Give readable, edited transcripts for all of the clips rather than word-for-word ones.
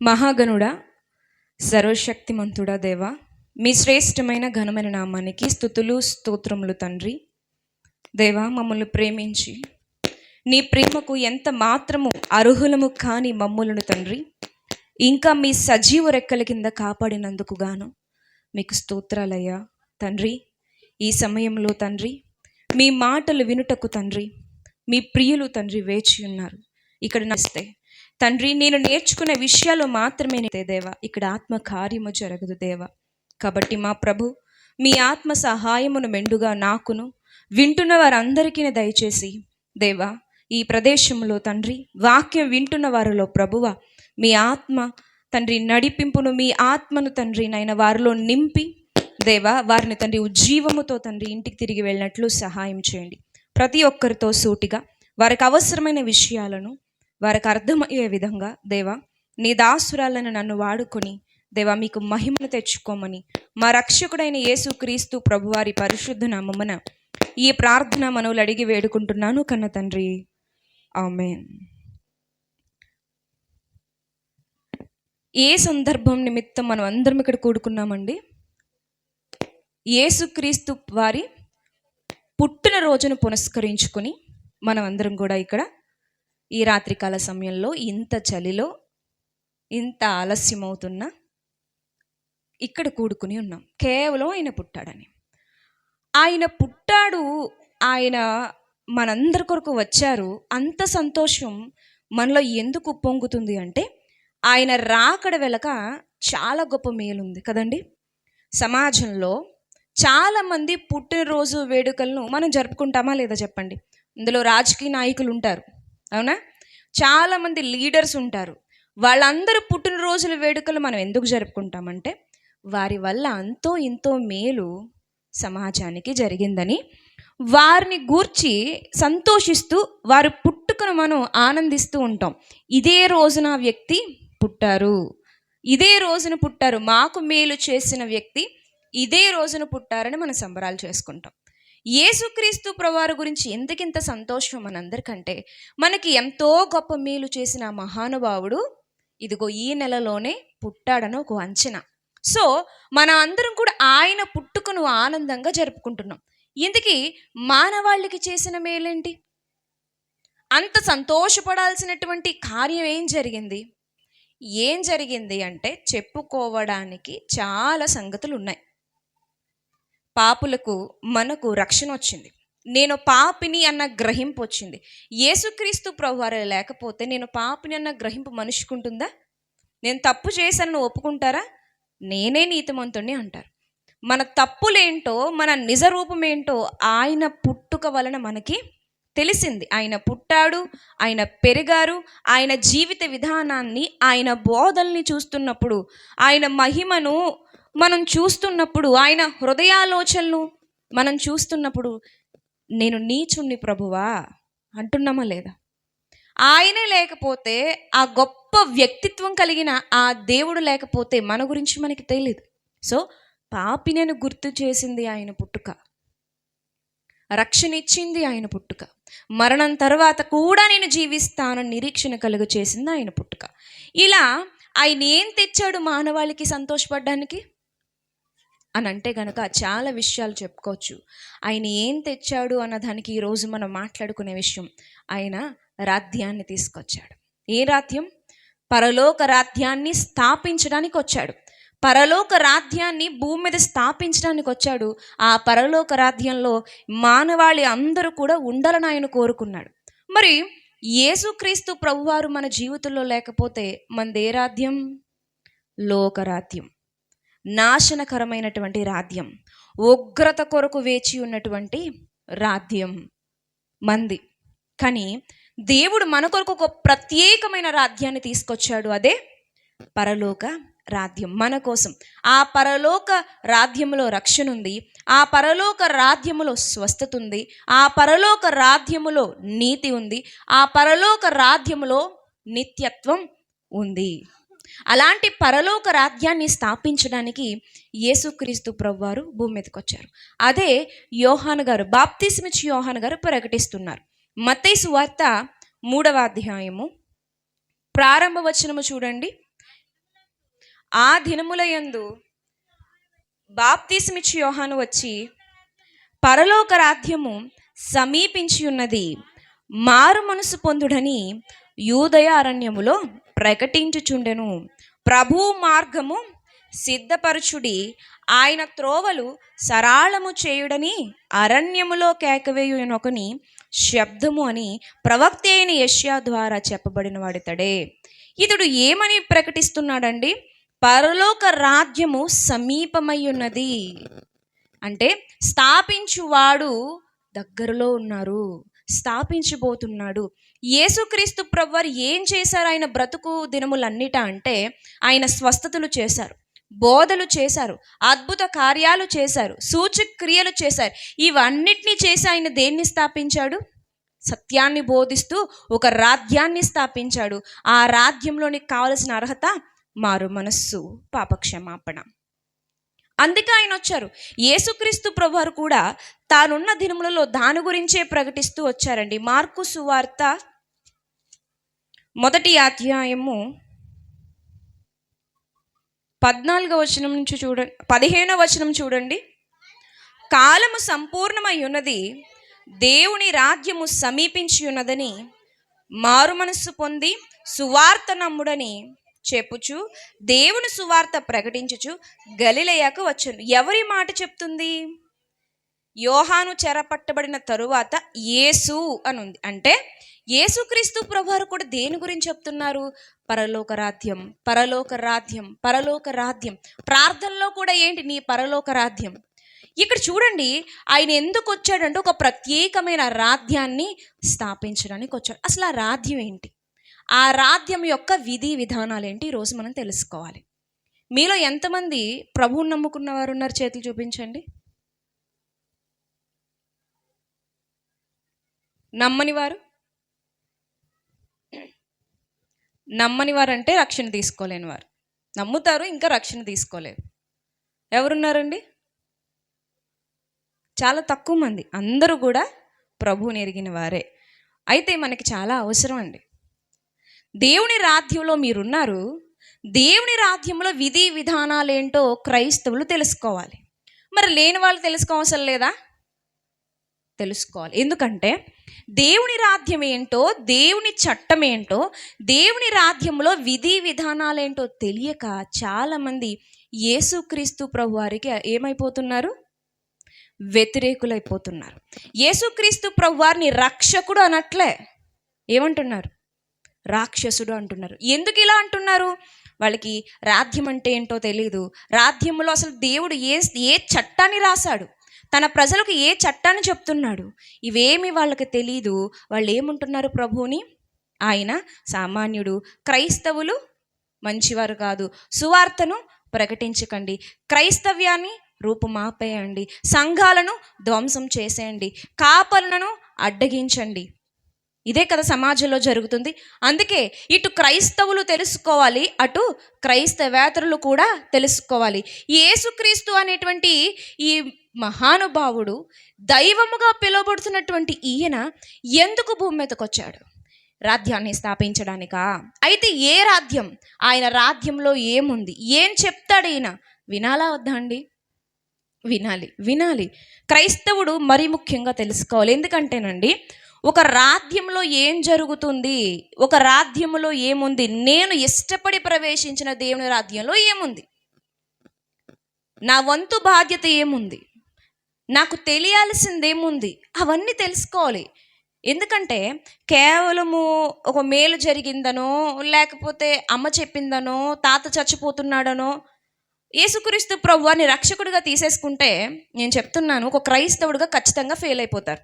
మహాగణుడా, సర్వశక్తిమంతుడా దేవా, మీ శ్రేష్టమైన ఘనమైన నామానికి స్తుతులు స్తోత్రములు తండ్రి. దేవా, మమ్మల్ని ప్రేమించి నీ ప్రేమకు ఎంత మాత్రము అర్హులము కాని మమ్ములను తండ్రి ఇంకా మీ సజీవ రెక్కల కింద కాపాడినందుకు గాను మీకు స్తోత్రాలయ్యా తండ్రి. ఈ సమయంలో తండ్రి మీ మాటలు వినుటకు తండ్రి మీ ప్రియులు తండ్రి వేచి ఉన్నారు. ఇక్కడ నస్తే తండ్రి నేను నేర్చుకునే విషయాలు మాత్రమే దేవా, ఇక్కడ ఆత్మ కార్యము జరగదు దేవా. కాబట్టి మా ప్రభు మీ ఆత్మ సహాయమును మెండుగా నాకును వింటున్న వారందరికీ దయచేసి దేవా, ఈ ప్రదేశంలో తండ్రి వాక్యం వింటున్న వారిలో ప్రభువ మీ ఆత్మ తండ్రి నడిపింపును, మీ ఆత్మను తండ్రి నైనా వారిలో నింపి దేవా వారిని తండ్రి ఉజ్జీవముతో తండ్రి ఇంటికి తిరిగి వెళ్ళినట్లు సహాయం చేయండి. ప్రతి ఒక్కరితో సూటిగా వారికి అవసరమైన విషయాలను వారికి అర్థమయ్యే విధంగా దేవా నీ దాసురాలను నన్ను వాడుకొని దేవా మీకు మహిమను తెచ్చుకోమని మా రక్షకుడైన యేసుక్రీస్తు ప్రభువారి పరిశుద్ధ నామమున ఈ ప్రార్థన మనవులు అడిగి వేడుకుంటున్నాను కన్న తండ్రి, ఆమేన్. ఏ సందర్భం నిమిత్తం మనం అందరం ఇక్కడ కూడుకున్నామండి? యేసుక్రీస్తు వారి పుట్టిన రోజును పునస్కరించుకొని మనం అందరం కూడా ఇక్కడ ఈ రాత్రికాల సమయంలో ఇంత చలిలో ఇంత ఆలస్యం అవుతున్నా ఇక్కడ కూడుకుని ఉన్నాం. కేవలం ఆయన పుట్టాడని. ఆయన పుట్టాడు, ఆయన మనందరి కొరకు వచ్చారు. అంత సంతోషం మనలో ఎందుకు పొంగుతుంది అంటే ఆయన రాకడ వెనక చాలా గొప్ప మేలుంది కదండి. సమాజంలో చాలామంది పుట్టినరోజు వేడుకలను మనం జరుపుకుంటామా లేదా చెప్పండి. ఇందులో రాజకీయ నాయకులు ఉంటారు, అవునా? చాలామంది లీడర్స్ ఉంటారు. వాళ్ళందరూ పుట్టినరోజుల వేడుకలు మనం ఎందుకు జరుపుకుంటామంటే వారి వల్ల అంతో ఇంతో మేలు సమాజానికి జరిగిందని వారిని గూర్చి సంతోషిస్తూ వారి పుట్టుకను మనం ఆనందిస్తూ ఉంటాం. ఇదే రోజున వ్యక్తి పుట్టారు, ఇదే రోజున పుట్టారు, మాకు మేలు చేసిన వ్యక్తి ఇదే రోజున పుట్టారని మనం సంబరాలు చేసుకుంటాం. యేసుక్రీస్తు ప్రభువారి గురించి ఎందుకింత సంతోషం మనందరికంటే మనకి ఎంతో గొప్ప మేలు చేసిన మహానుభావుడు ఇదిగో ఈ నెలలోనే పుట్టాడని ఒక అంచనా. సో మన అందరం కూడా ఆయన పుట్టుకను ఆనందంగా జరుపుకుంటున్నాం. ఇందుకీ మానవాళికి చేసిన మేలేంటి? అంత సంతోషపడాల్సినటువంటి కార్యం ఏం జరిగింది అంటే చెప్పుకోవడానికి చాలా సంగతులు ఉన్నాయి. పాపులకు మనకు రక్షణ వచ్చింది, నేను పాపిని అన్న గ్రహింపు వచ్చింది. యేసుక్రీస్తు ప్రభువారు లేకపోతే నేను పాపిని అన్న గ్రహింపు మనిషికుంటుందా? నేను తప్పు చేశానని ఒప్పుకుంటారా? నేనే నీతిమంతుణ్ణి అంటారు. మన తప్పులేంటో మన నిజ రూపమేంటో ఆయన పుట్టుక వలన మనకి తెలిసింది. ఆయన పుట్టాడు, ఆయన పెరిగారు, ఆయన జీవిత విధానాన్ని ఆయన బోధల్ని చూస్తున్నప్పుడు, ఆయన మహిమను మనం చూస్తున్నప్పుడు, ఆయన హృదయాలోచనలు మనం చూస్తున్నప్పుడు నేను నీచుణ్ణి ప్రభువా అంటున్నామా లేదా? ఆయనే లేకపోతే, ఆ గొప్ప వ్యక్తిత్వం కలిగిన ఆ దేవుడు లేకపోతే మన గురించి మనకి తెలియదు. సో పాపినను గుర్తు చేసింది ఆయన పుట్టుక, రక్షణ ఇచ్చింది ఆయన పుట్టుక, మరణం తర్వాత కూడా నేను జీవిస్తానని నిరీక్షణ కలుగ చేసింది ఆయన పుట్టుక. ఇలా ఆయన ఏం తెచ్చాడు మానవాళికి సంతోషపడడానికి అని అంటే గనక చాలా విషయాలు చెప్పుకోవచ్చు. ఆయన ఏం తెచ్చాడు అన్నదానికి ఈరోజు మనం మాట్లాడుకునే విషయం, ఆయన రాజ్యాన్ని తీసుకొచ్చాడు. ఏ రాజ్యం? పరలోక రాజ్యాన్ని స్థాపించడానికి వచ్చాడు. పరలోక రాజ్యాన్ని భూమి మీద స్థాపించడానికి వచ్చాడు. ఆ పరలోక రాజ్యంలో మానవాళి అందరూ కూడా ఉండాలని ఆయన కోరుకున్నాడు. మరి యేసుక్రీస్తు ప్రభువారు మన జీవితంలో లేకపోతే మనదే రాజ్యం? లోకరాజ్యం, నాశనకరమైనటువంటి రాజ్యం, ఉగ్రత కొరకు వేచి ఉన్నటువంటి రాజ్యం మంది. కానీ దేవుడు మన కొరకు ఒక ప్రత్యేకమైన రాజ్యాన్ని తీసుకొచ్చాడు. అదే పరలోక రాజ్యం మన కోసం. ఆ పరలోక రాజ్యములో రక్షణ ఉంది, ఆ పరలోక రాజ్యములో స్వస్థత ఉంది, ఆ పరలోక రాజ్యములో నీతి ఉంది, ఆ పరలోక రాజ్యములో నిత్యత్వం ఉంది. అలాంటి పరలోక రాజ్యాన్ని స్థాపించడానికి యేసుక్రీస్తు ప్రభువారు భూమి మీదకి వచ్చారు. అదే యోహాను గారు, బాప్తిస్మిచ్చి యోహాను గారు ప్రకటిస్తున్నారు. మత్తయి సువార్త 3వ అధ్యాయము ప్రారంభ వచనము చూడండి. ఆ దినములయందు బాప్తిస్మిచ్చి యోహాను వచ్చి, పరలోక రాజ్యము సమీపించి ఉన్నది, మారు మనసు పొందుడని యూదయ అరణ్యములో ప్రకటించుచుండెను. ప్రభు మార్గము సిద్ధపరచుడి, ఆయన త్రోవలు సరాళము చేయుడని అరణ్యములో కేకవేయునొకని శబ్దము అని ప్రవక్త అయిన యెషయా ద్వారా చెప్పబడిన వాడితడే. ఇతడు ఏమని ప్రకటిస్తున్నాడండి? పరలోక రాజ్యము సమీపమై ఉన్నది అంటే స్థాపించువాడు దగ్గరలో ఉన్నారు, స్థాపించబోతున్నాడు. యేసుక్రీస్తు ప్రభువారు ఏం చేశారు ఆయన బ్రతుకు దినములన్నిట అంటే ఆయన స్వస్థతలు చేశారు, బోధలు చేశారు, అద్భుత కార్యాలు చేశారు, సూచక క్రియలు చేశారు. ఇవన్నిటినీ చేసి ఆయన దేన్ని స్థాపించాడు? సత్యాన్ని బోధిస్తూ ఒక రాజ్యాన్ని స్థాపించాడు. ఆ రాజ్యంలోనికి కావలసిన అర్హత మారు మనస్సు, పాపక్షమాపణ. అందుకే ఆయన వచ్చారు. యేసుక్రీస్తు ప్రభువారు కూడా తానున్న దినములలో దాని గురించే ప్రకటిస్తూ వచ్చారండి. మార్కు సువార్త 1వ అధ్యాయము 14వ వచనం నుంచి చూడండి, 15వ వచనం చూడండి. కాలము సంపూర్ణమై ఉన్నది, దేవుని రాజ్యము సమీపించి ఉన్నదని మారు మనస్సు పొంది సువార్త నమ్ముడని చెప్పుచు దేవుని సువార్త ప్రకటించుచు గలిలయకు వచ్చాను. ఎవరి మాట చెప్తుంది? యోహాను చెరపట్టబడిన తరువాత యేసు అని ఉంది. అంటే యేసుక్రీస్తు ప్రభువారు కూడా దేని గురించి చెప్తున్నారు? పరలోక రాజ్యం, పరలోక రాజ్యం, పరలోక రాజ్యం. ప్రార్థనలో కూడా ఏంటి? నీ పరలోక రాజ్యం. ఇక్కడ చూడండి, ఆయన ఎందుకు వచ్చాడంటే ఒక ప్రత్యేకమైన రాజ్యాన్ని స్థాపించడానికి వచ్చాడు. అసలు ఆ రాజ్యం ఏంటి? ఆ రాజ్యం యొక్క విధి విధానాలు ఏంటి? ఈరోజు మనం తెలుసుకోవాలి. మీలో ఎంతమంది ప్రభువుని నమ్ముకున్న వారు ఉన్నారు? చేతులు చూపించండి. నమ్మని వారు అంటే రక్షణ తీసుకోలేని వారు. నమ్ముతారు, ఇంకా రక్షణ తీసుకోలేరు. ఎవరున్నారండి? చాలా తక్కువ మంది. అందరూ కూడా ప్రభువుని ఎరిగిన వారే. అయితే మనకి చాలా అవసరం అండి. దేవుని రాజ్యంలో మీరున్నారు. దేవుని రాజ్యంలో విధి విధానాలు ఏంటో క్రైస్తవులు తెలుసుకోవాలి. మరి లేని వాళ్ళు తెలుసుకోవసరం లేదా? తెలుసుకోవాలి. ఎందుకంటే దేవుని రాజ్యం ఏంటో, దేవుని చట్టం ఏంటో, దేవుని రాజ్యంలో విధి విధానాలు ఏంటో తెలియక చాలామంది యేసుక్రీస్తు ప్రభువారికి ఏమైపోతున్నారు? వ్యతిరేకులైపోతున్నారు. యేసుక్రీస్తు ప్రభువారిని రక్షకుడు అనట్లే, ఏమంటున్నారు? రాక్షసుడు అంటున్నారు. ఎందుకు ఇలా అంటున్నారు? వాళ్ళకి రాజ్యం అంటే ఏంటో తెలియదు. రాజ్యంలో అసలు దేవుడు ఏ చట్టాన్ని రాశాడు, తన ప్రజలకు ఏ చట్టాన్ని చెప్తున్నాడు, ఇవేమి వాళ్ళకి తెలీదు. వాళ్ళు ఏమంటున్నారు? ప్రభువుని ఆయన సామాన్యుడు, క్రైస్తవులు మంచివారు కాదు, సువార్తను ప్రకటించకండి, క్రైస్తవ్యాన్ని రూపుమాపేయండి, సంఘాలను ధ్వంసం చేసేయండి, కాపలను అడ్డగించండి. ఇదే కదా సమాజంలో జరుగుతుంది. అందుకే ఇటు క్రైస్తవులు తెలుసుకోవాలి, అటు క్రైస్తవేతరులు కూడా తెలుసుకోవాలి. యేసుక్రీస్తు అనేటువంటి ఈ మహానుభావుడు, దైవముగా పిలువబడుతున్నటువంటి ఈయన ఎందుకు భూమి మీదకి వచ్చాడు? రాజ్యాన్ని స్థాపించడానికా? అయితే ఏ రాజ్యం? ఆయన రాజ్యంలో ఏముంది? ఏం చెప్తాడు ఈయన? వినాలా వద్దా అండి? వినాలి. క్రైస్తవుడు మరి ముఖ్యంగా తెలుసుకోవాలి. ఎందుకంటేనండి, ఒక రాజ్యంలో ఏం జరుగుతుంది, ఒక రాజ్యంలో ఏముంది, నేను ఇష్టపడి ప్రవేశించిన దేవుని రాజ్యంలో ఏముంది, నా వంతు బాధ్యత ఏముంది, నాకు తెలియాల్సిందేముంది, అవన్నీ తెలుసుకోవాలి. ఎందుకంటే కేవలము ఒక మేలు జరిగిందనో, లేకపోతే అమ్మ చెప్పిందనో, తాత చచ్చిపోతున్నాడనో యేసుక్రీస్తు ప్రభువారిని రక్షకుడిగా తీసేసుకుంటే, నేను చెప్తున్నాను, ఒక క్రైస్తవుడిగా ఖచ్చితంగా ఫెయిల్ అయిపోతారు.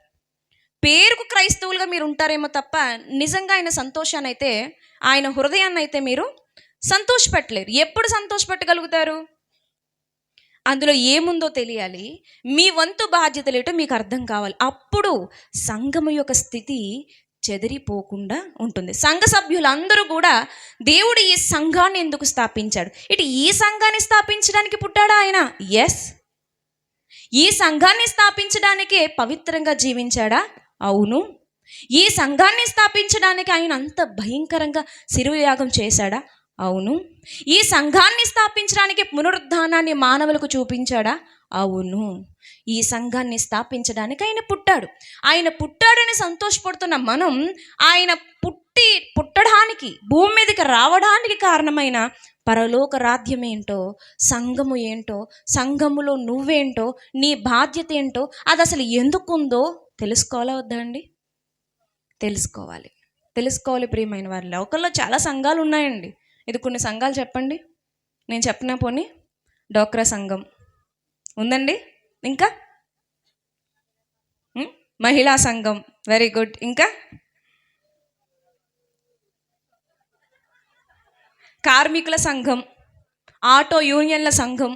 పేరుకు క్రైస్తవులుగా మీరు ఉంటారేమో తప్ప నిజంగా ఆయన సంతోషాన్ని అయితే, ఆయన హృదయాన్ని అయితే మీరు సంతోషపెట్టలేరు. ఎప్పుడు సంతోషపెట్టగలుగుతారు? అందులో ఏముందో తెలియాలి. మీ వంతు బాధ్యతలేటో మీకు అర్థం కావాలి. అప్పుడు సంఘము యొక్క స్థితి చెదిరిపోకుండా ఉంటుంది. సంఘ సభ్యులందరూ కూడా దేవుడు ఈ సంఘాన్ని ఎందుకు స్థాపించాడు? ఇటు ఈ సంఘాన్ని స్థాపించడానికి పుట్టాడా ఆయన? ఎస్. ఈ సంఘాన్ని స్థాపించడానికే పవిత్రంగా జీవించాడా? అవును. ఈ సంఘాన్ని స్థాపించడానికి ఆయన అంత భయంకరంగా శిలువ యాగం చేశాడా? అవును. ఈ సంఘాన్ని స్థాపించడానికి పునరుద్ధానాన్ని మానవులకు చూపించాడా? అవును. ఈ సంఘాన్ని స్థాపించడానికి ఆయన పుట్టాడు. ఆయన పుట్టాడని సంతోషపడుతున్న మనం, ఆయన పుట్టడానికి భూమి మీదకి రావడానికి కారణమైన పరలోక రాజ్యం ఏంటో, సంఘము ఏంటో, సంఘములో నువ్వేంటో, నీ బాధ్యత ఏంటో, అది అసలు ఎందుకుందో తెలుసుకోవాలా వద్దా అండి? తెలుసుకోవాలి ప్రియమైన వారి. లోకల్లో చాలా సంఘాలు ఉన్నాయండి. ఇది కొన్ని సంఘాలు చెప్పండి, నేను చెప్పినా పోనీ. డోక్రా సంఘం ఉందండి, ఇంకా మహిళా సంఘం, వెరీ గుడ్, ఇంకా కార్మికుల సంఘం, ఆటో యూనియన్ల సంఘం,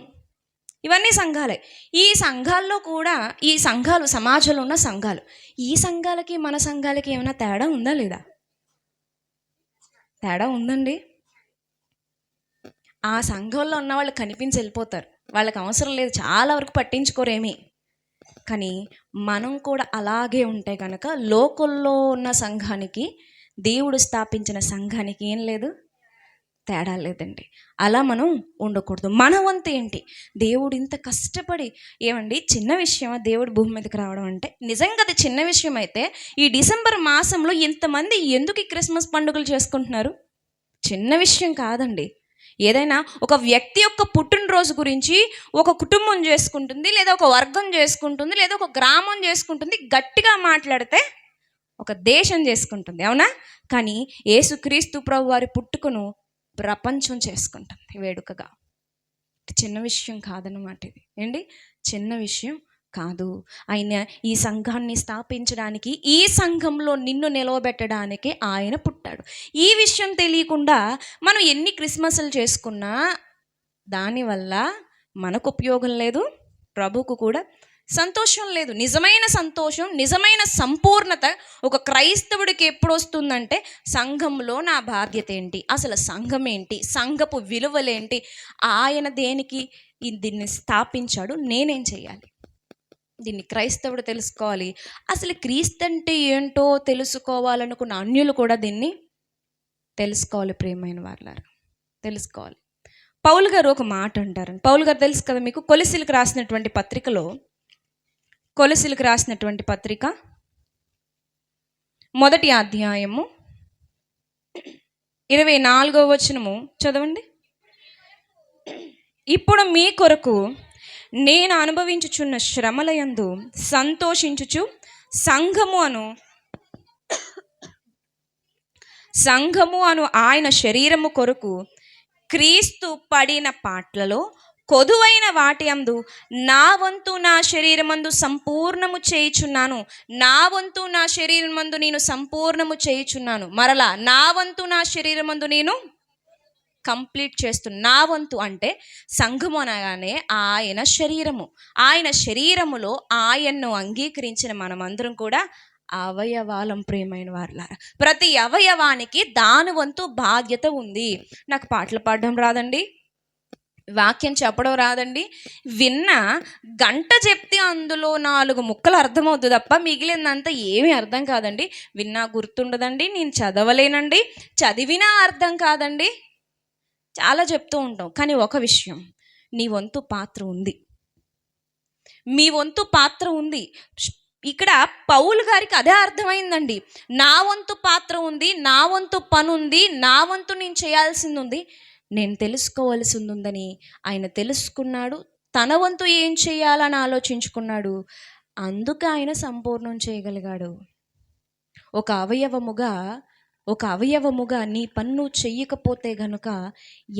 ఇవన్నీ సంఘాలే. ఈ సంఘాల్లో కూడా, ఈ సంఘాలు సమాజంలో ఉన్న సంఘాలు, ఈ సంఘాలకి మన సంఘాలకి ఏమైనా తేడా ఉందా లేదా? తేడా ఉందండి. ఆ సంఘంలో ఉన్న వాళ్ళు కనిపించి వెళ్ళిపోతారు, వాళ్ళకి అవసరం లేదు, చాలా వరకు పట్టించుకోరేమీ. కానీ మనం కూడా అలాగే ఉంటే కనుక లోకల్లో ఉన్న సంఘానికి, దేవుడు స్థాపించిన సంఘానికి ఏం లేదు, తేడా లేదండి. అలా మనం ఉండకూడదు. మన వంతు ఏంటి? దేవుడు ఇంత కష్టపడి, ఏమండి చిన్న విషయమా దేవుడు భూమి మీదకి రావడం అంటే? నిజంగా అది చిన్న విషయం అయితే ఈ డిసెంబర్ మాసంలో ఇంతమంది ఎందుకు ఈ క్రిస్మస్ పండుగలు చేసుకుంటున్నారు? చిన్న విషయం కాదండి. ఏదైనా ఒక వ్యక్తి యొక్క పుట్టినరోజు గురించి ఒక కుటుంబం చేసుకుంటుంది, లేదా ఒక వర్గం చేసుకుంటుంది, లేదా ఒక గ్రామం చేసుకుంటుంది, గట్టిగా మాట్లాడితే ఒక దేశం చేసుకుంటుంది, అవునా? కానీ యేసుక్రీస్తు ప్రభు వారి పుట్టుకను ప్రపంచం చేసుకుంటుంది వేడుకగా. చిన్న విషయం కాదన్నమాట ఇది. ఏంటి? చిన్న విషయం కాదు. ఆయన ఈ సంఘాన్ని స్థాపించడానికి, ఈ సంఘంలో నిన్ను నిలవబెట్టడానికి ఆయన పుట్టాడు. ఈ విషయం తెలియకుండా మనం ఎన్ని క్రిస్మస్లు చేసుకున్నా దానివల్ల మనకు ఉపయోగం లేదు, ప్రభువుకు కూడా సంతోషం లేదు. నిజమైన సంతోషం, నిజమైన సంపూర్ణత ఒక క్రైస్తవుడికి ఎప్పుడు వస్తుందంటే, సంఘంలో నా బాధ్యత ఏంటి, అసలు సంఘం ఏంటి, సంఘపు విలువలేంటి, ఆయన దేనికి దీన్ని స్థాపించాడు, నేనేం చేయాలి, దీన్ని క్రైస్తవుడు తెలుసుకోవాలి. అసలు క్రీస్తు అంటే ఏంటో తెలుసుకోవాలనుకున్న అన్యులు కూడా దీన్ని తెలుసుకోవాలి ప్రియమైన వారులారా, తెలుసుకోవాలి. పౌలు గారు ఒక మాట అంటారు. పౌలు గారు తెలుసు కదా మీకు, కొలసీలకు రాసినటువంటి పత్రికలో, కొలసీలకు రాసినటువంటి పత్రిక 1వ అధ్యాయము 24వ వచనము చదవండి. ఇప్పుడు మీ కొరకు నేను అనుభవించుచున్న శ్రమలయందు సంతోషించుచు సంఘము అను ఆయన శరీరము కొరకు క్రీస్తు పడిన పాట్లలో కొదువైన వాటి అందు నా వంతు నా శరీరమందు సంపూర్ణము చేయుచున్నాను. నా వంతు నా శరీరమందు నేను సంపూర్ణము చేయుచున్నాను. మరలా నా వంతు నా శరీరమందు నేను కంప్లీట్ చేస్తున్నాను. నా వంతు అంటే సంఘము అనగానే ఆయన శరీరము. ఆయన శరీరములో ఆయన్ను అంగీకరించిన మనమందరం కూడా అవయవాలం ప్రియమైన వారులారా. ప్రతి అవయవానికి దాని వంతు బాధ్యత ఉంది. నాకు పాటలు పాడడం రాదండి, వాక్యం చెప్పడం రాదండి, గంట చెప్తే అందులో 4 ముక్కలు అర్థమవుతుంది తప్ప మిగిలినంతా ఏమీ అర్థం కాదండి. విన్నా గుర్తుండదండి, నేను చదవలేనండి, చదివినా అర్థం కాదండి, చాలా చెప్తూ ఉంటాం. కానీ ఒక విషయం, నీ వంతు పాత్ర ఉంది, మీ వంతు పాత్ర ఉంది. ఇక్కడ పౌలు గారికి అదే అర్థమైందండి. నా వంతు పాత్ర ఉంది, నా వంతు పని ఉంది, నా వంతు నేను చేయాల్సింది ఉంది, నేను తెలుసుకోవాల్సింది ఉందని ఆయన తెలుసుకున్నాడు. తన వంతు ఏం చేయాలని ఆలోచించుకున్నాడు. అందుకు ఆయన సంపూర్ణం చేయగలిగాడు. ఒక అవయవముగా నీ పన్ను చెయ్యకపోతే గనుక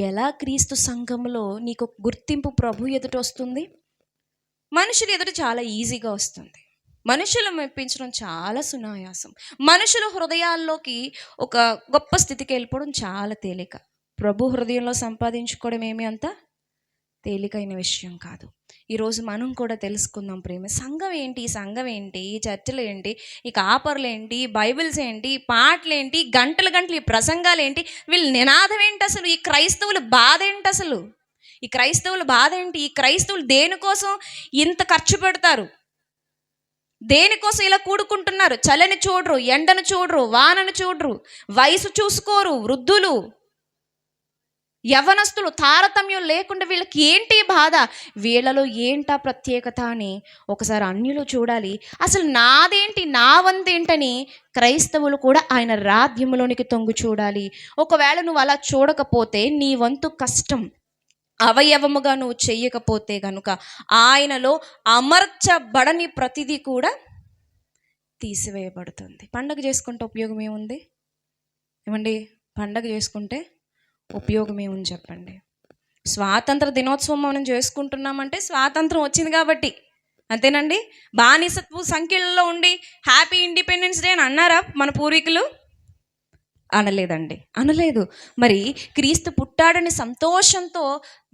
ఎలా క్రీస్తు సంఘంలో నీకు గుర్తింపు ప్రభు ఎదుట వస్తుంది? మనుషులు ఎదుట చాలా ఈజీగా వస్తుంది. మనుషులు మెప్పించడం చాలా సునాయాసం. మనుషుల హృదయాల్లోకి ఒక గొప్ప స్థితికి వెళ్ళిపోవడం చాలా తేలిక. ప్రభు హృదయంలో సంపాదించుకోవడం ఏమీ అంత తేలికైన విషయం కాదు. ఈరోజు మనం కూడా తెలుసుకుందాం ప్రేమ. సంఘం ఏంటి, సంఘం ఏంటి, చర్చలు ఏంటి, ఈ కాపర్లు ఏంటి, బైబిల్స్ ఏంటి, పాటలు ఏంటి, గంటలు ఈ ప్రసంగాలు ఏంటి, వీళ్ళ నినాదం ఏంటి, అసలు ఈ క్రైస్తవుల బాధ ఏంటి, అసలు ఈ క్రైస్తవుల బాధ ఏంటి, ఈ క్రైస్తవులు దేనికోసం ఇంత ఖర్చు పెడతారు, దేనికోసం ఇలా కూడుకుంటున్నారు? చలిని చూడరు, ఎండను చూడరు, వానను చూడరు, వయసు చూసుకోరు, వృద్ధులు యవనస్తులు తారతమ్యం లేకుండా వీళ్ళకి ఏంటి బాధ, వీళ్ళలో ఏంటా ప్రత్యేకత అని ఒకసారి అన్యులు చూడాలి. అసలు నాదేంటి, నా వంతేంటని క్రైస్తవులు కూడా ఆయన రాజ్యంలోనికి తొంగి చూడాలి. ఒకవేళ నువ్వు అలా చూడకపోతే నీ వంతు కష్టం అవయవముగా నువ్వు చెయ్యకపోతే కనుక ఆయనలో అమర్చబడని ప్రతిదీ కూడా తీసివేయబడుతుంది. పండగ చేసుకుంటే ఉపయోగం ఏముంది? ఏమండి, పండగ చేసుకుంటే ఉపయోగం ఏముంది చెప్పండి? స్వాతంత్ర దినోత్సవం మనం చేసుకుంటున్నామంటే స్వాతంత్రం వచ్చింది కాబట్టి, అంతేనండి. బానిసత్వ సంఖ్యలలో ఉండి హ్యాపీ ఇండిపెండెన్స్ డే అని అన్నారా మన పూర్వీకులు? అనలేదండి, అనలేదు. మరి క్రీస్తు పుట్టాడని సంతోషంతో,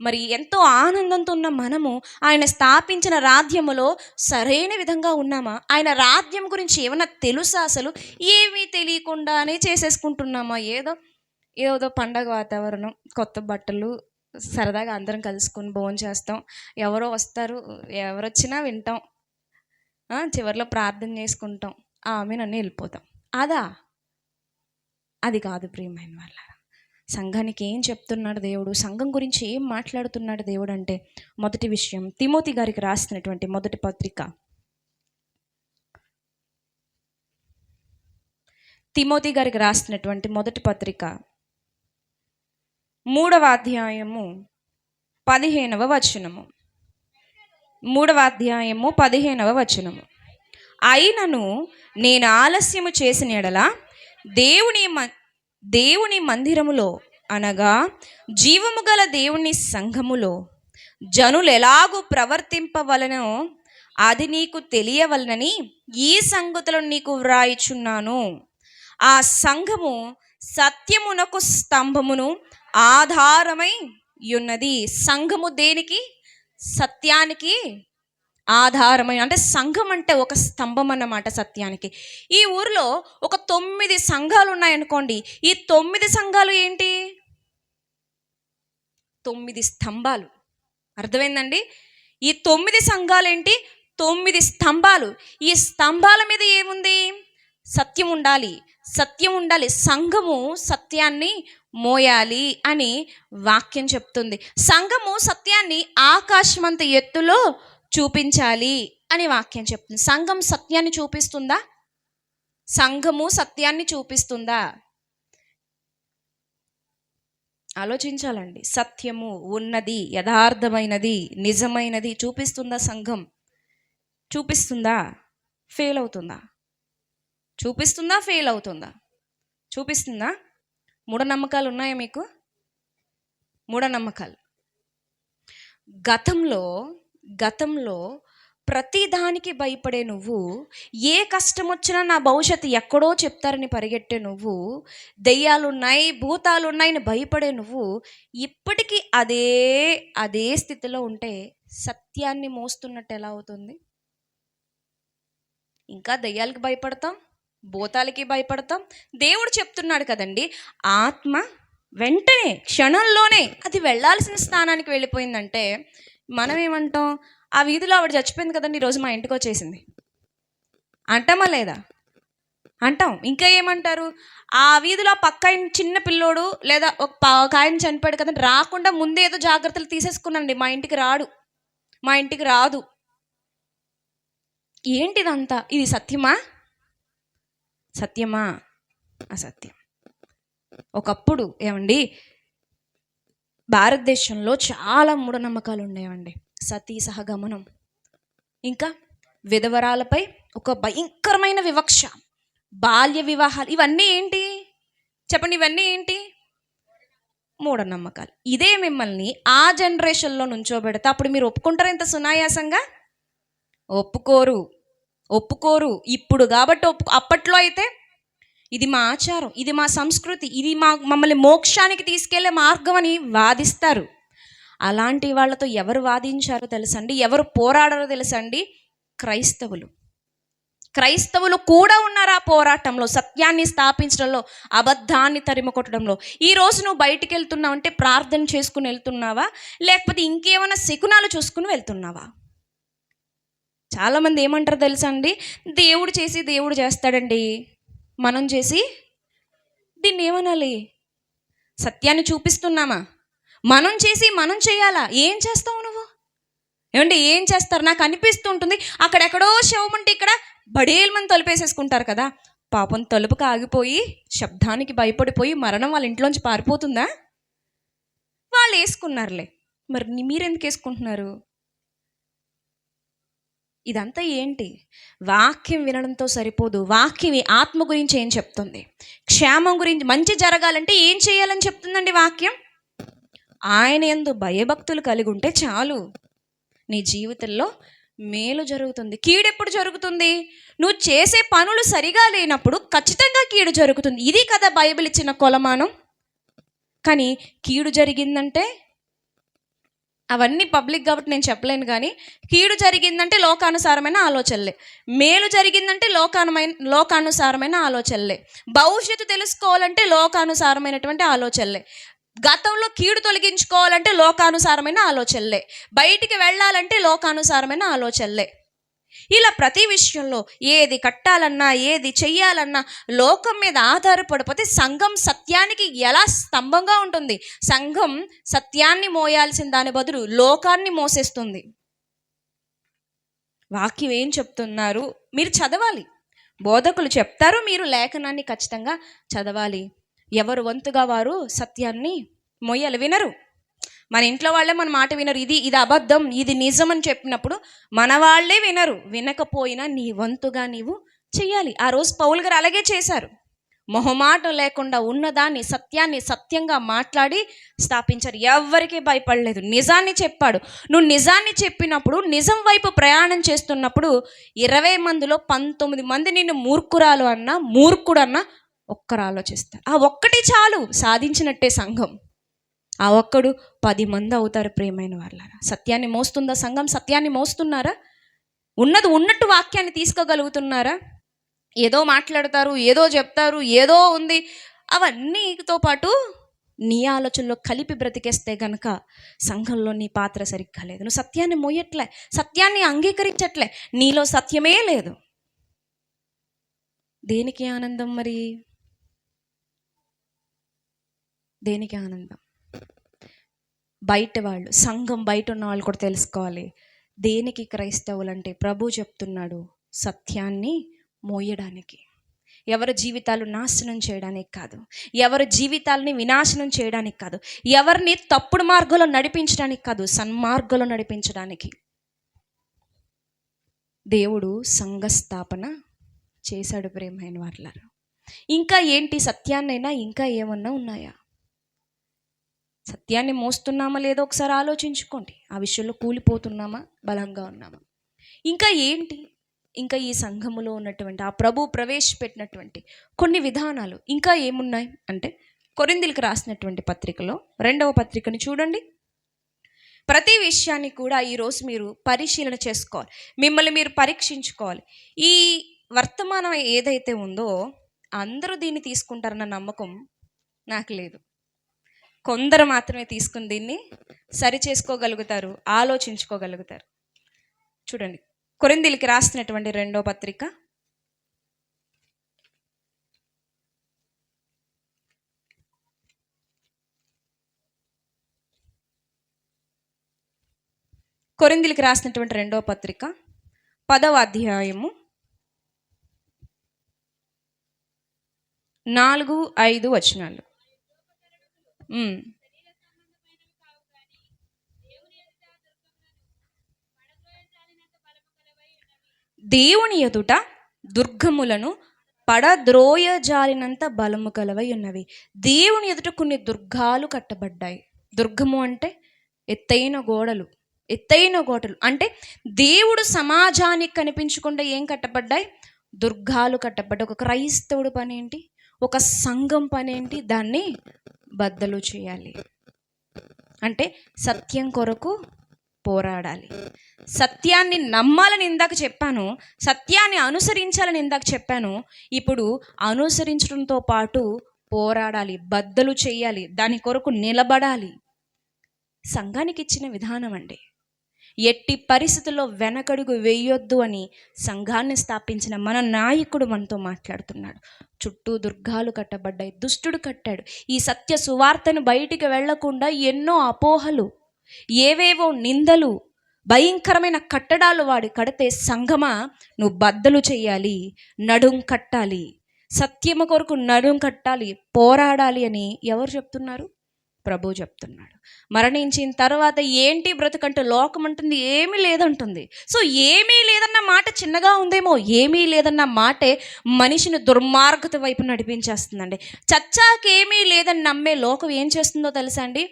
మరి ఎంతో ఆనందంతో ఉన్న మనము ఆయన స్థాపించిన రాజ్యములో సరైన విధంగా ఉన్నామా? ఆయన రాజ్యం గురించి ఏమన్నా తెలుసా? అసలు ఏమీ తెలియకుండానే చేసేసుకుంటున్నామా? ఏదో పండగ వాతావరణం, కొత్త బట్టలు, సరదాగా అందరం కలుసుకొని భోజనం చేస్తాం, ఎవరో వస్తారు, ఎవరొచ్చినా వింటాం, చివరిలో ప్రార్థన చేసుకుంటాం, ఆమెనన్నీ వెళ్ళిపోతాం. అది కాదు ప్రియమైన వాళ్ళారా. సంఘానికి ఏం చెప్తున్నాడు దేవుడు, సంఘం గురించి ఏం మాట్లాడుతున్నాడు దేవుడు అంటే, మొదటి విషయం తిమోతి గారికి రాసినటువంటి మొదటి పత్రిక, తిమోతి గారికి రాసినటువంటి మొదటి పత్రిక 3వ అధ్యాయము 15వ వచనము. 3వ అధ్యాయము 15వ వచనము. అయినను నేను ఆలస్యము చేసిన ఎడల దేవుని మందిరములో అనగా జీవము గల దేవుని సంఘములో జనులు ఎలాగూ ప్రవర్తింపవలనో అది నీకు తెలియవలనని ఈ సంగతులను నీకు వ్రాయిచున్నాను. ఆ సంఘము సత్యమునకు స్తంభమును ఆధారమై ఉన్నది. సంఘము దేనికి? సత్యానికి ఆధారమైన, అంటే సంఘం అంటే ఒక స్తంభం అన్నమాట సత్యానికి. ఈ ఊరిలో ఒక 9 సంఘాలు ఉన్నాయనుకోండి. ఈ 9 సంఘాలు ఏంటి? 9 స్తంభాలు. అర్థమైందండి? ఈ 9 సంఘాలు ఏంటి? 9 స్తంభాలు. ఈ స్తంభాల మీద ఏముంది? సత్యం ఉండాలి, సత్యం ఉండాలి. సంఘము సత్యాన్ని మోయాలి అని వాక్యం చెప్తుంది. సంఘము సత్యాన్ని ఆకాశమంత ఎత్తులో చూపించాలి అని వాక్యం చెప్తుంది. సంఘం సత్యాన్ని చూపిస్తుందా? సంఘము సత్యాన్ని చూపిస్తుందా? ఆలోచించాలండి. సత్యము ఉన్నది, యథార్థమైనది, నిజమైనది చూపిస్తుందా? సంఘం చూపిస్తుందా? ఫెయిల్ అవుతుందా? చూపిస్తుందా? ఫెయిల్ అవుతుందా? చూపిస్తుందా? మూఢనమ్మకాలు ఉన్నాయా మీకు? మూఢనమ్మకాలు. గతంలో ప్రతి దానికి భయపడే నువ్వు, ఏ కష్టం వచ్చినా నా భవిష్యత్తు ఎక్కడో చెప్తారని పరిగెట్టే నువ్వు, దెయ్యాలున్నాయి, భూతాలున్నాయని భయపడే నువ్వు, ఇప్పటికీ అదే స్థితిలో ఉంటే సత్యాన్ని మోస్తున్నట్టు ఎలా అవుతుంది? ఇంకా దెయ్యాలకి భయపడతాం, భూతాలకి భయపడతాం. దేవుడు చెప్తున్నాడు కదండి, ఆత్మ వెంటనే క్షణంలోనే అది వెళ్ళాల్సిన స్థానానికి వెళ్ళిపోయిందంటే మనం ఏమంటాం? ఆ వీధిలో ఆవిడ చచ్చిపోయింది కదండి, ఈరోజు మా ఇంటికి వచ్చేసింది అంటామా లేదా? అంటాం. ఇంకా ఏమంటారు? ఆ వీధిలో పక్క చిన్న పిల్లోడు లేదా ఒక ఆయన చనిపోయాడు కదండి, రాకుండా ముందే ఏదో జాగ్రత్తలు తీసేసుకున్నాండి, మా ఇంటికి రాదు. ఏంటిదంతా? ఇది సత్యమా? అసత్యం. ఒకప్పుడు ఏమండి, భారతదేశంలో చాలా మూఢనమ్మకాలు ఉండేవండి. సతీ సహగమనం, ఇంకా విధవరాలపై ఒక భయంకరమైన వివక్ష, బాల్య వివాహాలు, ఇవన్నీ ఏంటి చెప్పండి? ఇవన్నీ ఏంటి? మూఢనమ్మకాలు. ఇదే మిమ్మల్ని ఆ జనరేషన్లో నుంచోబెడతా అప్పుడు మీరు ఒప్పుకుంటారా ఇంత సునాయాసంగా? ఒప్పుకోరు. ఇప్పుడు కాబట్టి అప్పట్లో అయితే ఇది మా ఆచారం, ఇది మా సంస్కృతి, ఇది మమ్మల్ని మోక్షానికి తీసుకెళ్లే మార్గం అని వాదిస్తారు. అలాంటి వాళ్ళతో ఎవరు వాదించారో తెలుసండి? ఎవరు పోరాడారో తెలుసండి? క్రైస్తవులు కూడా ఉన్నారు ఆ పోరాటంలో, సత్యాన్ని స్థాపించడంలో, అబద్ధాన్ని తరిమికొట్టడంలో. ఈరోజు నువ్వు బయటికి వెళ్తున్నావు అంటే ప్రార్థన చేసుకుని వెళ్తున్నావా, లేకపోతే ఇంకేమైనా శకునాలు చూసుకుని వెళ్తున్నావా? చాలామంది ఏమంటారు తెలుసా అండి? దేవుడు చేసి దేవుడు చేస్తాడండి, మనం చేసి దీన్ని ఏమనాలి? సత్యాన్ని చూపిస్తున్నామా? మనం చేసి మనం చేయాలా? ఏం చేస్తావు నువ్వు? ఏమంటే ఏం చేస్తారు? నాకు అనిపిస్తూ ఉంటుంది, అక్కడెక్కడో శవం ఉంటే ఇక్కడ బడేల్మని తలుపేసేసుకుంటారు కదా. పాపం తలుపుకి ఆగిపోయి శబ్దానికి భయపడిపోయి మరణం వాళ్ళ ఇంట్లోంచి పారిపోతుందా? వాళ్ళు వేసుకున్నారులే, మరి మీరెందుకు వేసుకుంటున్నారు? ఇదంతా ఏంటి? వాక్యం వినడంతో సరిపోదు. వాక్యం ఆత్మ గురించి ఏం చెప్తుంది? క్షేమం గురించి, మంచి జరగాలంటే ఏం చేయాలని చెప్తుందండి వాక్యం? ఆయన యందు భయభక్తులు కలిగి ఉంటే చాలు, నీ జీవితంలో మేలు జరుగుతుంది. కీడు ఎప్పుడు జరుగుతుంది? నువ్వు చేసే పనులు సరిగా లేనప్పుడు ఖచ్చితంగా కీడు జరుగుతుంది. ఇది కదా బైబిల్ ఇచ్చిన కొలమానం. కానీ కీడు జరిగిందంటే, అవన్నీ పబ్లిక్ కాబట్టి నేను చెప్పలేను, కానీ కీడు జరిగిందంటే లోకానుసారమైన ఆలోచనలే, మేలు జరిగిందంటే లోకానుసారమైన ఆలోచనలే, భవిష్యత్తు తెలుసుకోవాలంటే లోకానుసారమైనటువంటి ఆలోచనలే, గతంలో కీడు తొలగించుకోవాలంటే లోకానుసారమైన ఆలోచనలే, బయటికి వెళ్ళాలంటే లోకానుసారమైన ఆలోచనలే. ఇలా ప్రతి విషయంలో ఏది కట్టాలన్నా ఏది చెయ్యాలన్నా లోకం మీద ఆధారపడిపోతే సంఘం సత్యానికి ఎలా స్తంభంగా ఉంటుంది? సంఘం సత్యాన్ని మోయాల్సిన దాని బదులు లోకాన్ని మోసేస్తుంది. వాక్యం ఏం చెప్తున్నారు? మీరు చదవాలి, బోధకులు చెప్తారు, మీరు లేఖనాన్ని ఖచ్చితంగా చదవాలి. ఎవరు వంతుగా వారు సత్యాన్ని మొయ్యాలి. వినరు, మన ఇంట్లో వాళ్ళే మన మాట వినరు. ఇది అబద్ధం, ఇది నిజం అని చెప్పినప్పుడు మన వాళ్ళే వినరు. వినకపోయినా నీ వంతుగా నీవు చెయ్యాలి. ఆ రోజు పౌలు గారు అలాగే చేశారు. మొహమాటం లేకుండా ఉన్నదాన్ని, సత్యాన్ని సత్యంగా మాట్లాడి స్థాపించారు. ఎవరికీ భయపడలేదు, నిజాన్ని చెప్పాడు. నువ్వు నిజాన్ని చెప్పినప్పుడు, నిజం వైపు ప్రయాణం చేస్తున్నప్పుడు 20 మందిలో 19 మంది నిన్ను మూర్ఖురాలు అన్నా మూర్ఖుడు అన్నా ఒక్కరు ఆలోచిస్తారు. ఆ ఒక్కటి చాలు, సాధించినట్టే సంఘం. ఆ ఒక్కడు 10 మంది అవుతారు. ప్రియమైన వాళ్ళారా, సత్యాన్ని మోస్తుందా సంఘం? సత్యాన్ని మోస్తున్నారా? ఉన్నది ఉన్నట్టు వాక్యాన్ని తీసుకోగలుగుతున్నారా? ఏదో మాట్లాడతారు, ఏదో చెప్తారు, ఏదో ఉంది, అవన్నీతో పాటు నీ ఆలోచనలో కలిపి బ్రతికేస్తే గనక సంఘంలో నీ పాత్ర సరిగ్గా లేదు. నువ్వు సత్యాన్ని మోయట్లే, సత్యాన్ని అంగీకరించట్లే, నీలో సత్యమే లేదు. దేనికి ఆనందం మరి? దేనికి ఆనందం? బయట వాళ్ళు, సంఘం బయట ఉన్న వాళ్ళు కూడా తెలుసుకోవాలి. దేనికి క్రైస్తవులు అంటే ప్రభు చెప్తున్నాడు, సత్యాన్ని మోయడానికి. ఎవరి జీవితాలు నాశనం చేయడానికి కాదు, ఎవరి జీవితాలని వినాశనం చేయడానికి కాదు, ఎవరిని తప్పుడు మార్గంలో నడిపించడానికి కాదు, సన్మార్గంలో నడిపించడానికి. దేవుడు సంఘ స్థాపన చేశాడు. ప్రేమైన వాళ్ళారా, ఇంకా ఏంటి? సత్యాన్నైనా ఇంకా ఏమన్నా ఉన్నాయా? సత్యాన్ని మోస్తున్నామా లేదో ఒకసారి ఆలోచించుకోండి. ఆ విషయంలో కూలిపోతున్నామా, బలంగా ఉన్నామా? ఇంకా ఏంటి? ఇంకా ఈ సంఘములో ఉన్నటువంటి ఆ ప్రభు ప్రవేశపెట్టినటువంటి కొన్ని విధానాలు ఇంకా ఏమున్నాయి అంటే, కొరింథీయులకు రాసినటువంటి పత్రికలో 2వ పత్రికని చూడండి. ప్రతి విషయాన్ని కూడా ఈరోజు మీరు పరిశీలన చేసుకోవాలి, మిమ్మల్ని మీరు పరీక్షించుకోవాలి. ఈ వర్తమానం ఏదైతే ఉందో అందరూ దీన్ని తీసుకుంటారన్న నమ్మకం నాకు లేదు. కొందరు మాత్రమే తీసుకుని దీన్ని సరి చేసుకోగలుగుతారు, ఆలోచించుకోగలుగుతారు. చూడండి, కొరింథీయులకు రాసినటువంటి 2వ పత్రిక 10వ అధ్యాయము 4-5 వచనాలు. దేవుని ఎదుట దుర్గములను పడద్రోయజాలినంత బలము కలవై ఉన్నవి. దేవుని ఎదుట కొన్ని దుర్గాలు కట్టబడ్డాయి. దుర్గము అంటే ఎత్తైన గోడలు, ఎత్తైన గోడలు అంటే దేవుడు సమాజానికి కనిపించకుండా ఏం కట్టబడ్డాయి? దుర్గాలు కట్టబడ్డాయి. ఒక క్రైస్తవుడు పని ఏంటి? ఒక సంఘం పని ఏంటి? దాన్ని బద్దలు చేయాలి. అంటే సత్యం కొరకు పోరాడాలి, సత్యాన్ని నమ్మాలని ఇందాక చెప్పాను, సత్యాన్ని అనుసరించాలని ఇందాక చెప్పాను. ఇప్పుడు అనుసరించడంతో పాటు పోరాడాలి, బద్దలు చేయాలి, దాని కొరకు నిలబడాలి. సంఘానికి ఇచ్చిన విధానం అండి. ఎట్టి పరిస్థితుల్లో వెనకడుగు వేయొద్దు అని సంఘాన్ని స్థాపించిన మన నాయకుడు మనతో మాట్లాడుతున్నాడు. చుట్టూ దుర్గాలు కట్టబడ్డాయి, దుష్టుడు కట్టాడు. ఈ సత్య సువార్తను బయటికి వెళ్లకుండా ఎన్నో అపోహలు, ఏవేవో నిందలు, భయంకరమైన కట్టడాలు వాడి కడితే, సంఘమా నువ్వు బద్దలు చెయ్యాలి, నడుం కట్టాలి, సత్యము కొరకు నడుం కట్టాలి, పోరాడాలి అని ఎవరు చెప్తున్నారు? ప్రభు చెప్తున్నాడు. మరణించిన తర్వాత ఏంటి బ్రతుకంటే లోకం అంటుంది ఏమీ లేదంటుంది. సో ఏమీ లేదన్న మాట చిన్నగా ఉందేమో, ఏమీ లేదన్న మాటే మనిషిని దుర్మార్గత వైపు నడిపించేస్తుందండి. చచ్చాక ఏమీ లేదని నమ్మే లోకం ఏం చేస్తుందో తెలుసా అండి?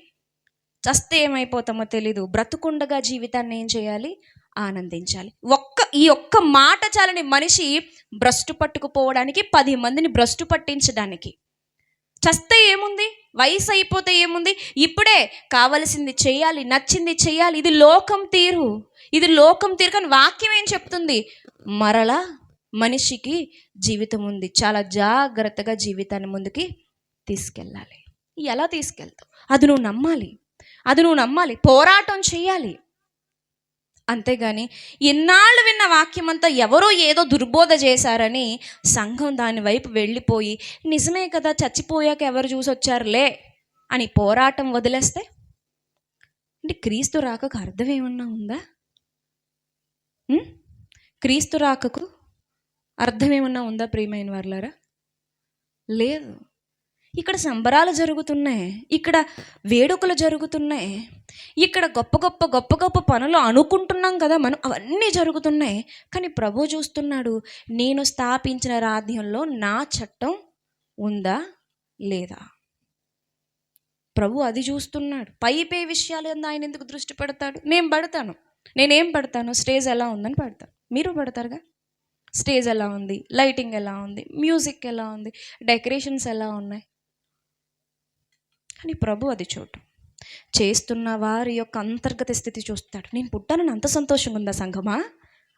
చస్తే ఏమైపోతామో తెలీదు, బ్రతుకుండగా జీవితాన్ని ఏం చేయాలి? ఆనందించాలి. ఈ ఒక్క మాట చాలని మనిషి భ్రష్టు పట్టుకుపోవడానికి, 10 మందిని భ్రష్టు పట్టించడానికి. చస్తే ఏముంది, వయసు అయిపోతే ఏముంది, ఇప్పుడే కావలసింది చేయాలి, నచ్చింది చేయాలి. ఇది లోకం తీరు, ఇది లోకం తీరు. కానీ వాక్యం ఏం చెప్తుంది? మరలా మనిషికి జీవితం ఉంది, చాలా జాగ్రత్తగా జీవితాన్ని ముందుకి తీసుకెళ్ళాలి. ఎలా తీసుకెళ్తావు? అది నువ్వు నమ్మాలి, పోరాటం చేయాలి. అంతేగాని ఎన్నాళ్ళు విన్న వాక్యం అంతా ఎవరో ఏదో దుర్బోధ చేశారని సంఘం దాని వైపు వెళ్ళిపోయి, నిజమే కదా చచ్చిపోయాక ఎవరు చూసొచ్చారులే అని పోరాటం వదిలేస్తే, అంటే క్రీస్తు రాకకు అర్థం ఏమన్నా ఉందా? క్రీస్తు రాకకు అర్థం ఏమన్నా ఉందా ప్రియమైన వారులారా? లేదు. ఇక్కడ సంబరాలు జరుగుతున్నాయి, ఇక్కడ వేడుకలు జరుగుతున్నాయి, ఇక్కడ గొప్ప గొప్ప పనులు అనుకుంటున్నాం కదా మనం, అవన్నీ జరుగుతున్నాయి. కానీ ప్రభు చూస్తున్నాడు, నేను స్థాపించిన రాజ్యంలో నా చట్టం ఉందా లేదా? ప్రభు అది చూస్తున్నాడు. పై విషయాలు ఆయన ఎందుకు దృష్టి పెడతాడు? నేనేం పడతాను? స్టేజ్ ఎలా ఉందని పడతాను. మీరు పడతారుగా? స్టేజ్ ఎలా ఉంది, లైటింగ్ ఎలా ఉంది, మ్యూజిక్ ఎలా ఉంది, డెకరేషన్స్ ఎలా ఉన్నాయి. కానీ ప్రభు అది చూడు, చేస్తున్న వారి యొక్క అంతర్గత స్థితి చూస్తాడు. నేను పుట్టానని అంత సంతోషంగా ఉందా సంఘమా?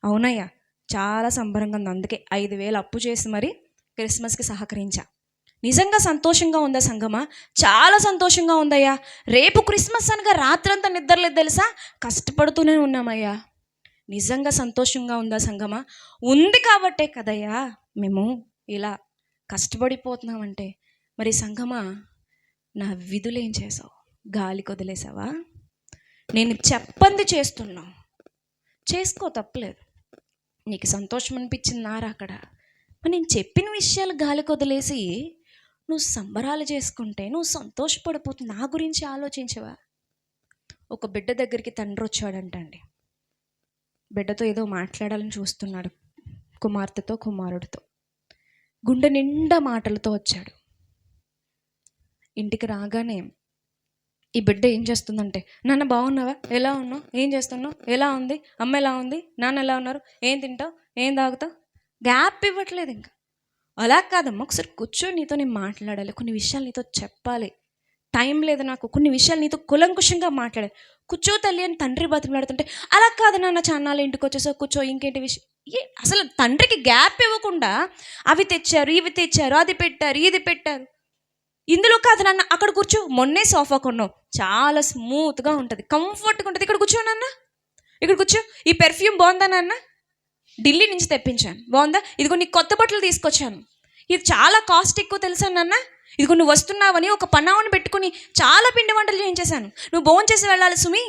అవునయ్యా, చాలా సంబరంగా ఉంది. అందుకే 5,000 అప్పు చేసి మరి క్రిస్మస్కి సహకరించా. నిజంగా సంతోషంగా ఉందా సంఘమా? చాలా సంతోషంగా ఉందయ్యా. రేపు క్రిస్మస్ అనగా రాత్రంతా నిద్రలేదు తెలుసా, కష్టపడుతూనే ఉన్నామయ్యా. నిజంగా సంతోషంగా ఉందా సంఘమా? ఉంది కాబట్టే కదయ్యా మేము ఇలా కష్టపడిపోతున్నామంటే. మరి సంఘమా, నా విధులు ఏం చేసావు? గాలికి వదిలేసావా? నేను చెప్పంది చేస్తున్నావు, చేసుకో, తప్పలేదు. నీకు సంతోషం అనిపించిందారా అక్కడ? మరి నేను చెప్పిన విషయాలు గాలికి వదిలేసి నువ్వు సంబరాలు చేసుకుంటే నువ్వు సంతోషపడిపోతుంది. నా గురించి ఆలోచించవా? ఒక బిడ్డ దగ్గరికి తండ్రి వచ్చాడంటండి. బిడ్డతో ఏదో మాట్లాడాలని చూస్తున్నాడు, కుమార్తెతో కుమారుడితో. గుండె నిండా మాటలతో వచ్చాడు. ఇంటికి రాగానే ఈ బిడ్డ ఏం చేస్తుందంటే, నాన్న బాగున్నావా, ఎలా ఉన్నావు, ఏం చేస్తున్నావు, ఎలా ఉంది అమ్మ, ఎలా ఉంది నాన్న, ఎలా ఉన్నారు, ఏం తింటావు, ఏం తాగుతావు, గ్యాప్ ఇవ్వట్లేదు. ఇంకా అలా కాదమ్మా, ఒకసారి కూర్చో, నీతో నేను మాట్లాడాలి, కొన్ని విషయాలు నీతో చెప్పాలి, టైం లేదు నాకు, కొన్ని విషయాలు నీతో కులంకుశంగా మాట్లాడాలి, కూర్చో తల్లి అని తండ్రి బతిమలాడుతుంటే, అలా కాదు నాన్న, చాన్నాళ్ళు ఇంటికి వచ్చేసో కూర్చో, ఇంకేంటి విషయం. అసలు తండ్రికి గ్యాప్ ఇవ్వకుండా అవి తెచ్చారు, ఇవి తెచ్చారు, అది పెట్టారు, ఇది పెట్టారు. ఇందులో కాదు నాన్న, అక్కడ కూర్చో, మొన్నే సోఫా కొన్నావు, చాలా స్మూత్గా ఉంటుంది, కంఫర్ట్గా ఉంటుంది, ఇక్కడ కూర్చో నాన్న, ఇక్కడ కూర్చో, ఈ పెర్ఫ్యూమ్ బాగుందా నాన్న, ఢిల్లీ నుంచి తెప్పించాను, బాగుందా, ఇదిగో నీకు కొత్త బట్టలు తీసుకొచ్చాను, ఇది చాలా కాస్ట్ ఎక్కువ తెలుసా నాన్న, ఇదిగో నువ్వు వస్తున్నావని ఒక పన్నావని పెట్టుకుని చాలా పిండి వంటలు చేయించేశాను, నువ్వు భోజనం చేసి వెళ్ళాలి సుమి.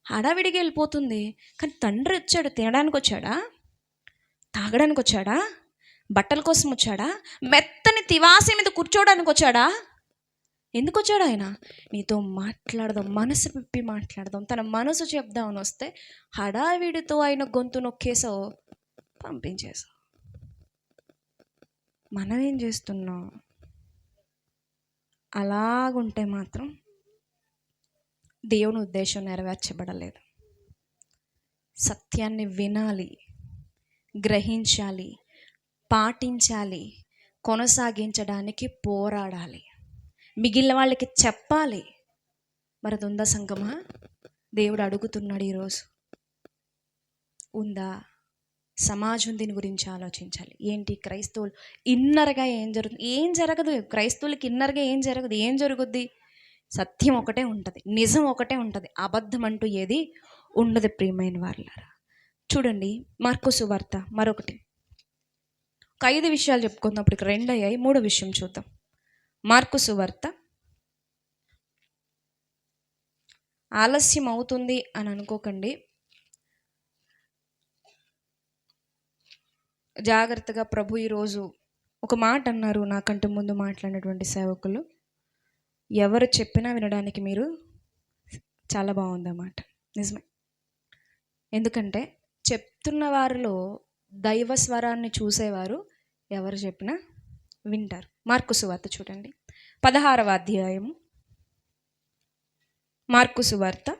హడావిడిగా వెళ్ళిపోతుంది. కానీ తండ్రి వచ్చాడు, తినడానికి వచ్చాడా, తాగడానికి వచ్చాడా, బట్టల కోసం వచ్చాడా, మెత్తని తివాసి మీద కూర్చోడానికి వచ్చాడా? ఎందుకు వచ్చాడు ఆయన? నీతో మాట్లాడదాం, మనసు విప్పి మాట్లాడదాం, తన మనసు చెప్దామని వస్తే హడావిడితో ఆయన గొంతు నొక్కేసావు, పంపించేసావు. మనం ఏం చేస్తున్నాం? అలాగుంటే మాత్రం దేవుని ఉద్దేశం నెరవేర్చబడలేదు. సత్యాన్ని వినాలి, గ్రహించాలి, పాటించాలి, కొనసాగించడానికి పోరాడాలి, మిగిలిన వాళ్ళకి చెప్పాలి. మరి అది ఉందా సంగమా? దేవుడు అడుగుతున్నాడు ఈరోజు, ఉందా? సమాజం దీని గురించి ఆలోచించాలి. ఏంటి క్రైస్తవులు ఇన్నర్గా ఏం జరగదు, క్రైస్తవులకి ఇన్నర్గా ఏం జరుగుద్ది? సత్యం ఒకటే ఉంటుంది, నిజం ఒకటే ఉంటుంది, అబద్ధం అంటూ ఏది ఉండదు ప్రియమైన వారులారా. చూడండి మార్కు సువార్త మరొకటి, ఒక 5 విషయాలు చెప్పుకుందాం, అప్పటికి 2 అయ్యాయి. 3వ విషయం చూద్దాం. మార్కు సువార్త. ఆలస్యం అవుతుంది అని అనుకోకండి, జాగ్రత్తగా. ప్రభు ఈరోజు ఒక మాట అన్నారు నాకంటే ముందు మాట్లాడినటువంటి సేవకులు, ఎవరు చెప్పినా వినడానికి మీరు చాలా బాగుందన్నమాట. నిజమే. ఎందుకంటే చెప్తున్న వారిలో దైవ స్వరాన్ని చూసేవారు ఎవరు చెప్పినా వింటారు. మార్కు సువార్త చూడండి, 16వ అధ్యాయము. మార్కు సువార్త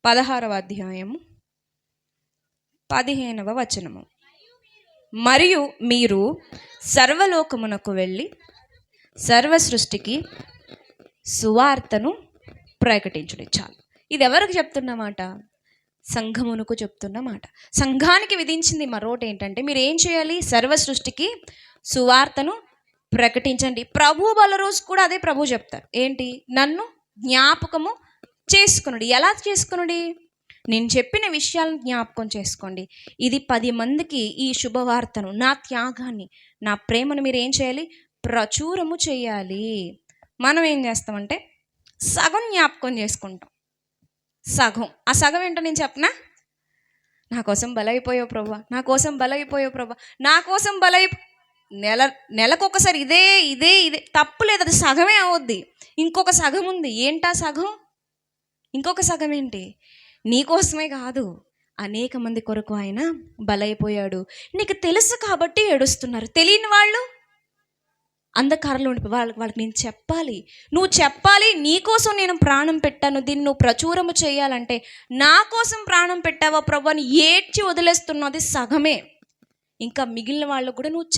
16వ అధ్యాయము 15వ వచనము. మరియు మీరు సర్వలోకమునకు వెళ్ళి సర్వ సృష్టికి సువార్తను ప్రకటించుడి. చాలు. ఇది ఎవరికి చెప్తున్నమాట? సంఘమునకు చెప్తున్నమాట. సంఘానికి విధించింది మరోటి ఏంటంటే, మీరు ఏం చేయాలి? సర్వ సృష్టికి సువార్తను ప్రకటించండి. ప్రభు బల రోజు కూడా అదే ప్రభు చెప్తారు. ఏంటి? నన్ను జ్ఞాపకము చేసుకునుడి. ఎలా చేసుకునుడి? నేను చెప్పిన విషయాలను జ్ఞాపకం చేసుకోండి. ఇది 10 మందికి ఈ శుభవార్తను, నా త్యాగాన్ని, నా ప్రేమను మీరు ఏం చేయాలి? ప్రచురము చేయాలి. మనం ఏం చేస్తామంటే సగం జ్ఞాపకం చేసుకుంటాం. సగం. ఆ సగం ఏంటో నేను చెప్పనా? నా కోసం బలైపోయావు ప్రభా, నా కోసం బలైపోయావు ప్రభా, నా కోసం నెలకొకసారి ఇదే ఇదే ఇదే. తప్పులేదు, అది సగమే అవద్ది. ఇంకొక సగం ఉంది. ఏంటా సగం? ఇంకొక సగం ఏంటి? నీకోసమే కాదు, అనేక మంది కొరకు ఆయన బలైపోయాడు. నీకు తెలుసు కాబట్టి ఏడుస్తున్నారు. తెలియని వాళ్ళు అంధకారంలో ఉండి వాళ్ళకి నేను చెప్పాలి, నువ్వు చెప్పాలి. నీకోసం నేను ప్రాణం పెట్టాను, దీన్ని నువ్వు ప్రచురము చేయాలంటే నా కోసం ప్రాణం పెట్టావా ప్రభు అని ఏడ్చి వదిలేస్తున్నది సగమే. ఇంకా మిగిలిన వాళ్ళు కూడా నువ్వు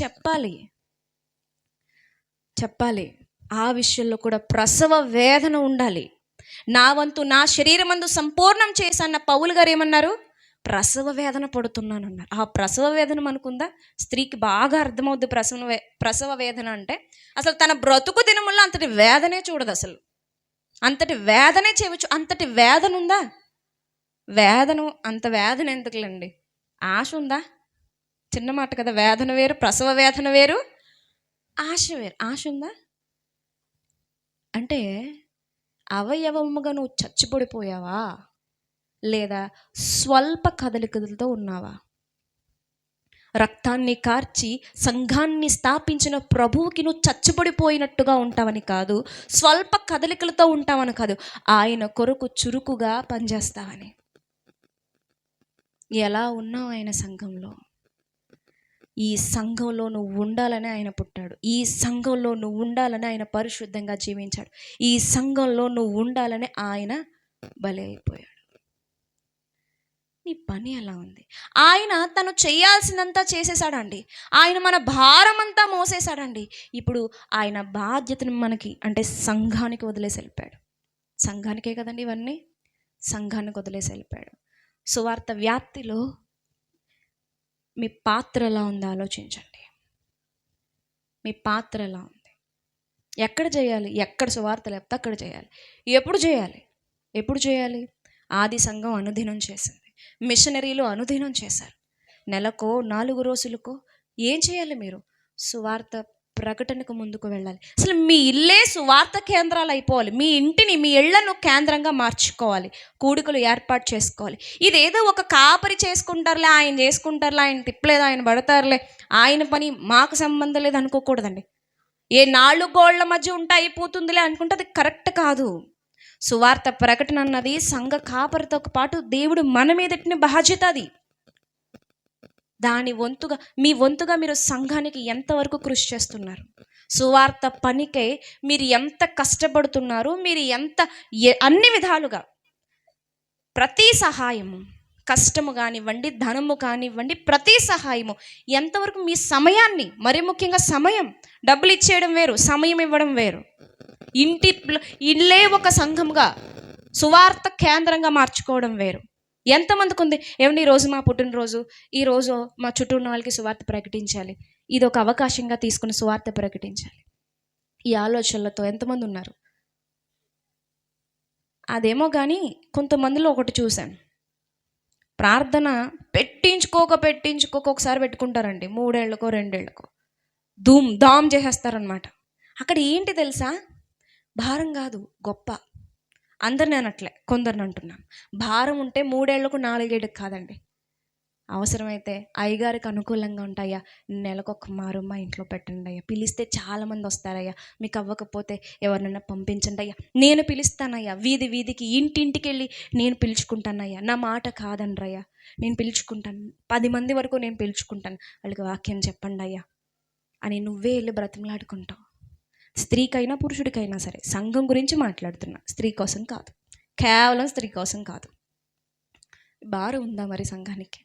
చెప్పాలి. ఆ విషయంలో కూడా ప్రసవ వేదన ఉండాలి. నా వంతు నా శరీరమందు సంపూర్ణం చేశాన్న పౌలు గారు ఏమన్నారు? ప్రసవ వేదన పడుతున్నాను అన్నారు. ఆ ప్రసవ వేదన మనకుందా? స్త్రీకి బాగా అర్థమవుద్ది ప్రసవ వేదన అంటే. అసలు తన బ్రతుకు దినముల్లో అంతటి వేదనే చూడదు. అసలు అంతటి వేదనే చేయవచ్చు. అంతటి వేదన ఉందా? అంత వేదన ఎందుకులేండి, ఆశ ఉందా? చిన్న మాట కదా. వేదన వేరు, ప్రసవ వేదన వేరు, ఆశ వేరు. ఆశ ఉందా? అంటే అవయవముగా నువ్వు చచ్చిపడిపోయావా, లేదా స్వల్ప కదలికలతో ఉన్నావా? రక్తాన్ని కార్చి సంఘాన్ని స్థాపించిన ప్రభువుకి నువ్వు చచ్చిపడిపోయినట్టుగా ఉంటావని కాదు, స్వల్ప కదలికలతో ఉంటావని కాదు, ఆయన కొరకు చురుకుగా పనిచేస్తావని. ఎలా ఉన్నావు ఆయన సంఘంలో? ఈ సంఘంలో నువ్వు ఉండాలని ఆయన పుట్టాడు. ఈ సంఘంలో నువ్వు ఉండాలని ఆయన పరిశుద్ధంగా జీవించాడు. ఈ సంఘంలో నువ్వు ఉండాలని ఆయన బలి అయిపోయాడు. నీ పని ఎలా ఉంది? ఆయన తను చేయాల్సినంతా చేసేసాడండి. ఆయన మన భారం అంతా మోసేసాడండి. ఇప్పుడు ఆయన బాధ్యతను మనకి అంటే సంఘానికి వదిలేసి వెళ్ళిపోయాడు. సంఘానికే కదండి ఇవన్నీ, సంఘానికి వదిలేసి వెళ్ళిపోయాడు. సువార్త వ్యాప్తిలో మీ పాత్ర ఎలా ఉందో ఆలోచించండి. మీ పాత్ర ఎలా ఉంది? ఎక్కడ చేయాలి? ఎక్కడ సువార్త లేకపోతే అక్కడ చేయాలి. ఎప్పుడు చేయాలి? ఆది సంఘం అనుదినం చేసింది. మిషనరీలు అనుదినం చేశారు. నెలకో 4 రోజులకో ఏం చేయాలి? మీరు సువార్త ప్రకటనకు ముందుకు వెళ్ళాలి. అసలు మీ ఇల్లే సువార్త కేంద్రాలు అయిపోవాలి. మీ ఇంటిని, మీ ఇళ్లను కేంద్రంగా మార్చుకోవాలి. కూడికలు ఏర్పాటు చేసుకోవాలి. ఇదేదో ఒక కాపరి చేసుకుంటారులే, ఆయన చేసుకుంటారులే, ఆయన తిప్పలేదు, ఆయన పడతారులే, ఆయన పని మాకు సంబంధం లేదు అనుకోకూడదండి. ఏ 4 గోళ్ల మధ్య ఉంటే అయిపోతుందిలే అనుకుంటే అది కరెక్ట్ కాదు. సువార్త ప్రకటన అన్నది సంఘ కాపరితో పాటు దేవుడు మన మీదటిన బాధ్యత. అది దాని వంతుగా, మీ వంతుగా మీరు సంఘానికి ఎంతవరకు కృషి చేస్తున్నారు? సువార్త పనికై మీరు ఎంత కష్టపడుతున్నారు? మీరు ఎంత అన్ని విధాలుగా ప్రతి సహాయము, కష్టము కానివ్వండి, ధనము కానివ్వండి, ప్రతి సహాయము ఎంతవరకు మీ సమయాన్ని, మరి ముఖ్యంగా సమయం, డబ్బులు ఇచ్చేయడం వేరు, సమయం ఇవ్వడం వేరు. ఇల్లే ఒక సంఘంగా సువార్త కేంద్రంగా మార్చుకోవడం వేరు. ఎంతమందికి ఉంది? ఏమండి ఈరోజు మా పుట్టినరోజు, ఈరోజు మా చుట్టూ ఉన్న వాళ్ళకి సువార్త ప్రకటించాలి, ఇది ఒక అవకాశంగా తీసుకుని సువార్త ప్రకటించాలి, ఈ ఆలోచనలతో ఎంతమంది ఉన్నారు? అదేమో కానీ కొంతమందిలో ఒకటి చూశాను, ప్రార్థన పెట్టించుకోక ఒకసారి పెట్టుకుంటారండి, 3 ఏళ్ళకో 2 ఏళ్ళకో ధూమ్ ధామ్ చేసేస్తారనమాట. అక్కడ ఏంటి తెలుసా, భారం కాదు గొప్ప. అందరిని అనట్లే, కొందరిని అంటున్నాను. భారం ఉంటే 3 ఏళ్ళకు 4 ఏళ్ళకి కాదండి. అవసరమైతే అయ్యగారికి అనుకూలంగా ఉంటాయా, నెలకొక మారు మా ఇంట్లో పెట్టండి అయ్యా, పిలిస్తే చాలామంది వస్తారయ్యా, మీకు అవ్వకపోతే ఎవరినైనా పంపించండి అయ్యా, నేను పిలుస్తానయ్యా, వీధి వీధికి ఇంటింటికి వెళ్ళి నేను పిలుచుకుంటానయ్యా, నా మాట కాదండ్రయ్యా, నేను పిలుచుకుంటాను, 10 మంది వరకు నేను పిలుచుకుంటాను, వాళ్ళకి వాక్యం చెప్పండి అయ్యా అని నువ్వే వెళ్ళి బ్రతిమలాడుకుంటావు. స్త్రీకైనా పురుషుడికైనా సరే, సంఘం గురించి మాట్లాడుతున్నా, స్త్రీ కోసం కాదు, కేవలం స్త్రీ కోసం కాదు. భారం ఉందా మరి సంఘానికి?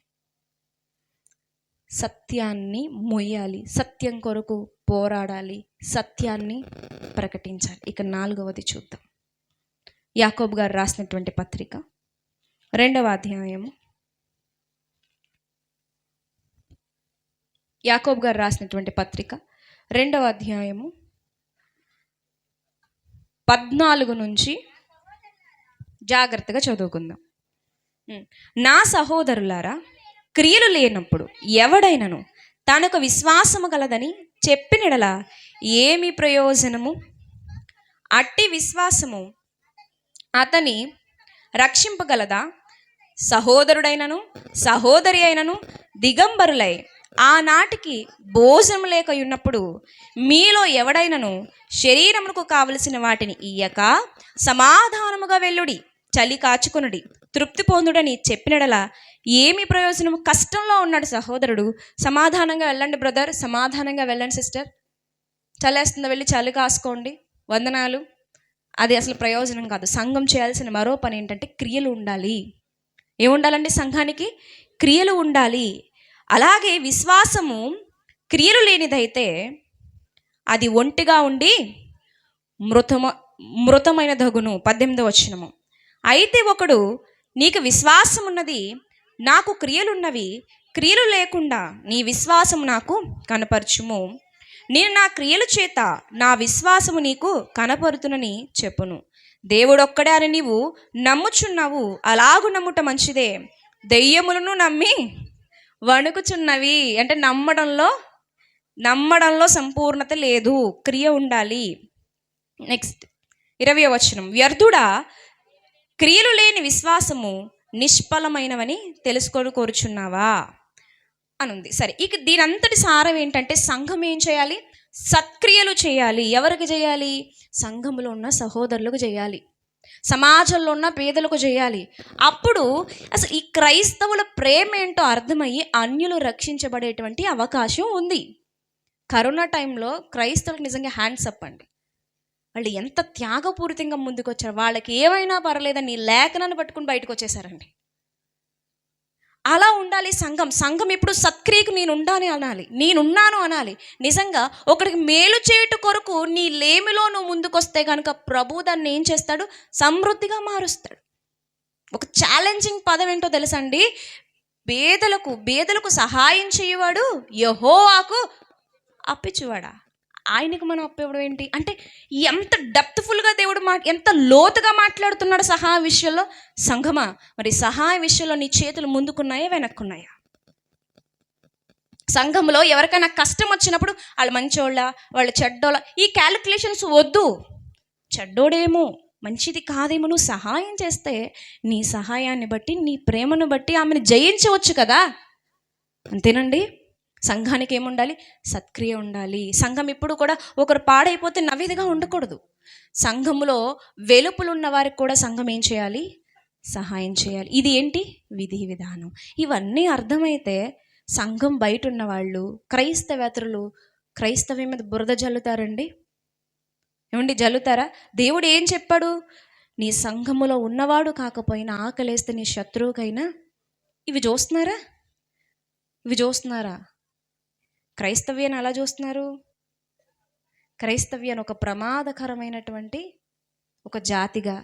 సత్యాన్ని మొయ్యాలి, సత్యం కొరకు పోరాడాలి, సత్యాన్ని ప్రకటించాలి. ఇక 4వది చూద్దాం. యాకోబు గారు రాసినటువంటి పత్రిక 2వ అధ్యాయము, యాకోబు గారు రాసినటువంటి పత్రిక 2వ అధ్యాయము 14 నుంచి జాగ్రత్తగా చదువుకుందాం. నా సహోదరులారా, క్రియలు లేనప్పుడు ఎవడైనను తనకు విశ్వాసము గలదని చెప్పినడలా ఏమి ప్రయోజనము? అట్టి విశ్వాసము అతని రక్షింపగలదా? సహోదరుడైనను సహోదరి అయినను దిగంబరులై ఆనాటికి భోజనం లేక ఉన్నప్పుడు మీలో ఎవడైనను శరీరమునకు కావలసిన వాటిని ఇయ్యక సమాధానముగా వెళ్ళుడి, చలి కాచుకొనుడి, తృప్తి పొందుడని చెప్పినడలా ఏమి ప్రయోజనము? కష్టంలో ఉన్నాడు సహోదరుడు, సమాధానంగా వెళ్ళండి బ్రదర్, సమాధానంగా వెళ్ళండి సిస్టర్, చలేస్తుందో వెళ్ళి చలి కాసుకోండి, వందనాలు, అది అసలు ప్రయోజనం కాదు. సంఘం చేయాల్సిన మరో పని ఏంటంటే క్రియలు ఉండాలి. ఏముండాలండి? సంఘానికి క్రియలు ఉండాలి. అలాగే విశ్వాసము క్రియలు లేనిదైతే అది ఒంటిగా ఉండి మృతమైన దగును. 18వ వచనము, అయితే ఒకడు నీకు విశ్వాసం ఉన్నది, నాకు క్రియలున్నవి, క్రియలు లేకుండా నీ విశ్వాసము నాకు కనపరచుము, నేను నా క్రియల చేత నా విశ్వాసము నీకు కనపరుతునని చెప్పును. దేవుడొక్కడే అని నీవు నమ్ముచున్నావు, అలాగు నమ్ముట మంచిదే. దెయ్యములను నమ్మి వణుకుచున్నవి. అంటే నమ్మడంలో సంపూర్ణత లేదు, క్రియ ఉండాలి. నెక్స్ట్ 20వ వచనం, వ్యర్థుడా, క్రియలు లేని విశ్వాసము నిష్ఫలమైనవని తెలుసుకొని కోరుచున్నావా అని ఉంది. సరే, ఇక దీని అంతటి సారం ఏంటంటే సంఘం ఏం చేయాలి? సత్క్రియలు చేయాలి. ఎవరికి చేయాలి? సంఘంలో ఉన్న సహోదరులకు చేయాలి, సమాజంలో ఉన్న పేదలకు చేయాలి. అప్పుడు అసలు ఈ క్రైస్తవుల ప్రేమ ఏంటో అర్థమయ్యి అన్యులు రక్షించబడేటువంటి అవకాశం ఉంది. కరోనా టైంలో క్రైస్తవులకు నిజంగా హ్యాండ్స్ అప్ అండి. వాళ్ళు ఎంత త్యాగపూరితంగా ముందుకు వచ్చారు. వాళ్ళకి ఏమైనా పర్లేదని లేఖనాన్ని పట్టుకుని బయటకు వచ్చేసారండి. అలా ఉండాలి సంఘం. సంఘం ఇప్పుడు సత్క్రియకు నేనున్నాను అనాలి. నిజంగా ఒకరికి మేలు చేయుట కొరకు నీ లేమిలో నువ్వు ముందుకొస్తే కనుక ప్రభు దాన్ని ఏం చేస్తాడు? సమృద్ధిగా మారుస్తాడు. ఒక ఛాలెంజింగ్ పదం ఏంటో తెలుసండి? బేదలకు సహాయం చేయవాడు యెహోవాకు అప్పిచ్చువాడా. ఆయనకు మనం అప్పివ్వడం ఏంటి అంటే ఎంత డెప్త్ఫుల్గా దేవుడు ఎంత లోతుగా మాట్లాడుతున్నాడు సహాయ విషయంలో. సంఘమా, మరి సహాయ విషయంలో నీ చేతులు ముందుకున్నాయా వెనక్కున్నాయా? సంఘంలో ఎవరికైనా కష్టం వచ్చినప్పుడు వాళ్ళు మంచోళ్ళ వాళ్ళు చెడ్డోళ్ళ ఈ క్యాలిక్యులేషన్స్ వద్దు. చెడ్డోడేమో మంచిది కాదేమో, నువ్వు సహాయం చేస్తే నీ సహాయాన్ని బట్టి నీ ప్రేమను బట్టి ఆమెను జయించవచ్చు కదా. అంతేనండి. సంఘానికి ఏముండాలి? సత్క్రియ ఉండాలి. సంఘం ఇప్పుడు కూడా ఒకరు పాడైపోతే నవ్వేదిగా ఉండకూడదు. సంఘములో వెలుపులున్న వారికి కూడా సంఘం ఏం చేయాలి? సహాయం చేయాలి. ఇది ఏంటి? విధి విధానం. ఇవన్నీ అర్థమైతే సంఘం బయట ఉన్న వాళ్ళు క్రైస్తవేతరులు క్రైస్తవ్యం మీద బురద జల్లుతారండి. ఏమండి, జల్లుతారా? దేవుడు ఏం చెప్పాడు? నీ సంఘములో ఉన్నవాడు కాకపోయినా ఆకలేస్తే నీ శత్రువుకైనా. ఇవి చూస్తున్నారా? క్రైస్తవ్యాన్ని అలా చూస్తున్నారు. క్రైస్తవ్యాన్ని ఒక ప్రమాదకరమైనటువంటి ఒక జాతిగా,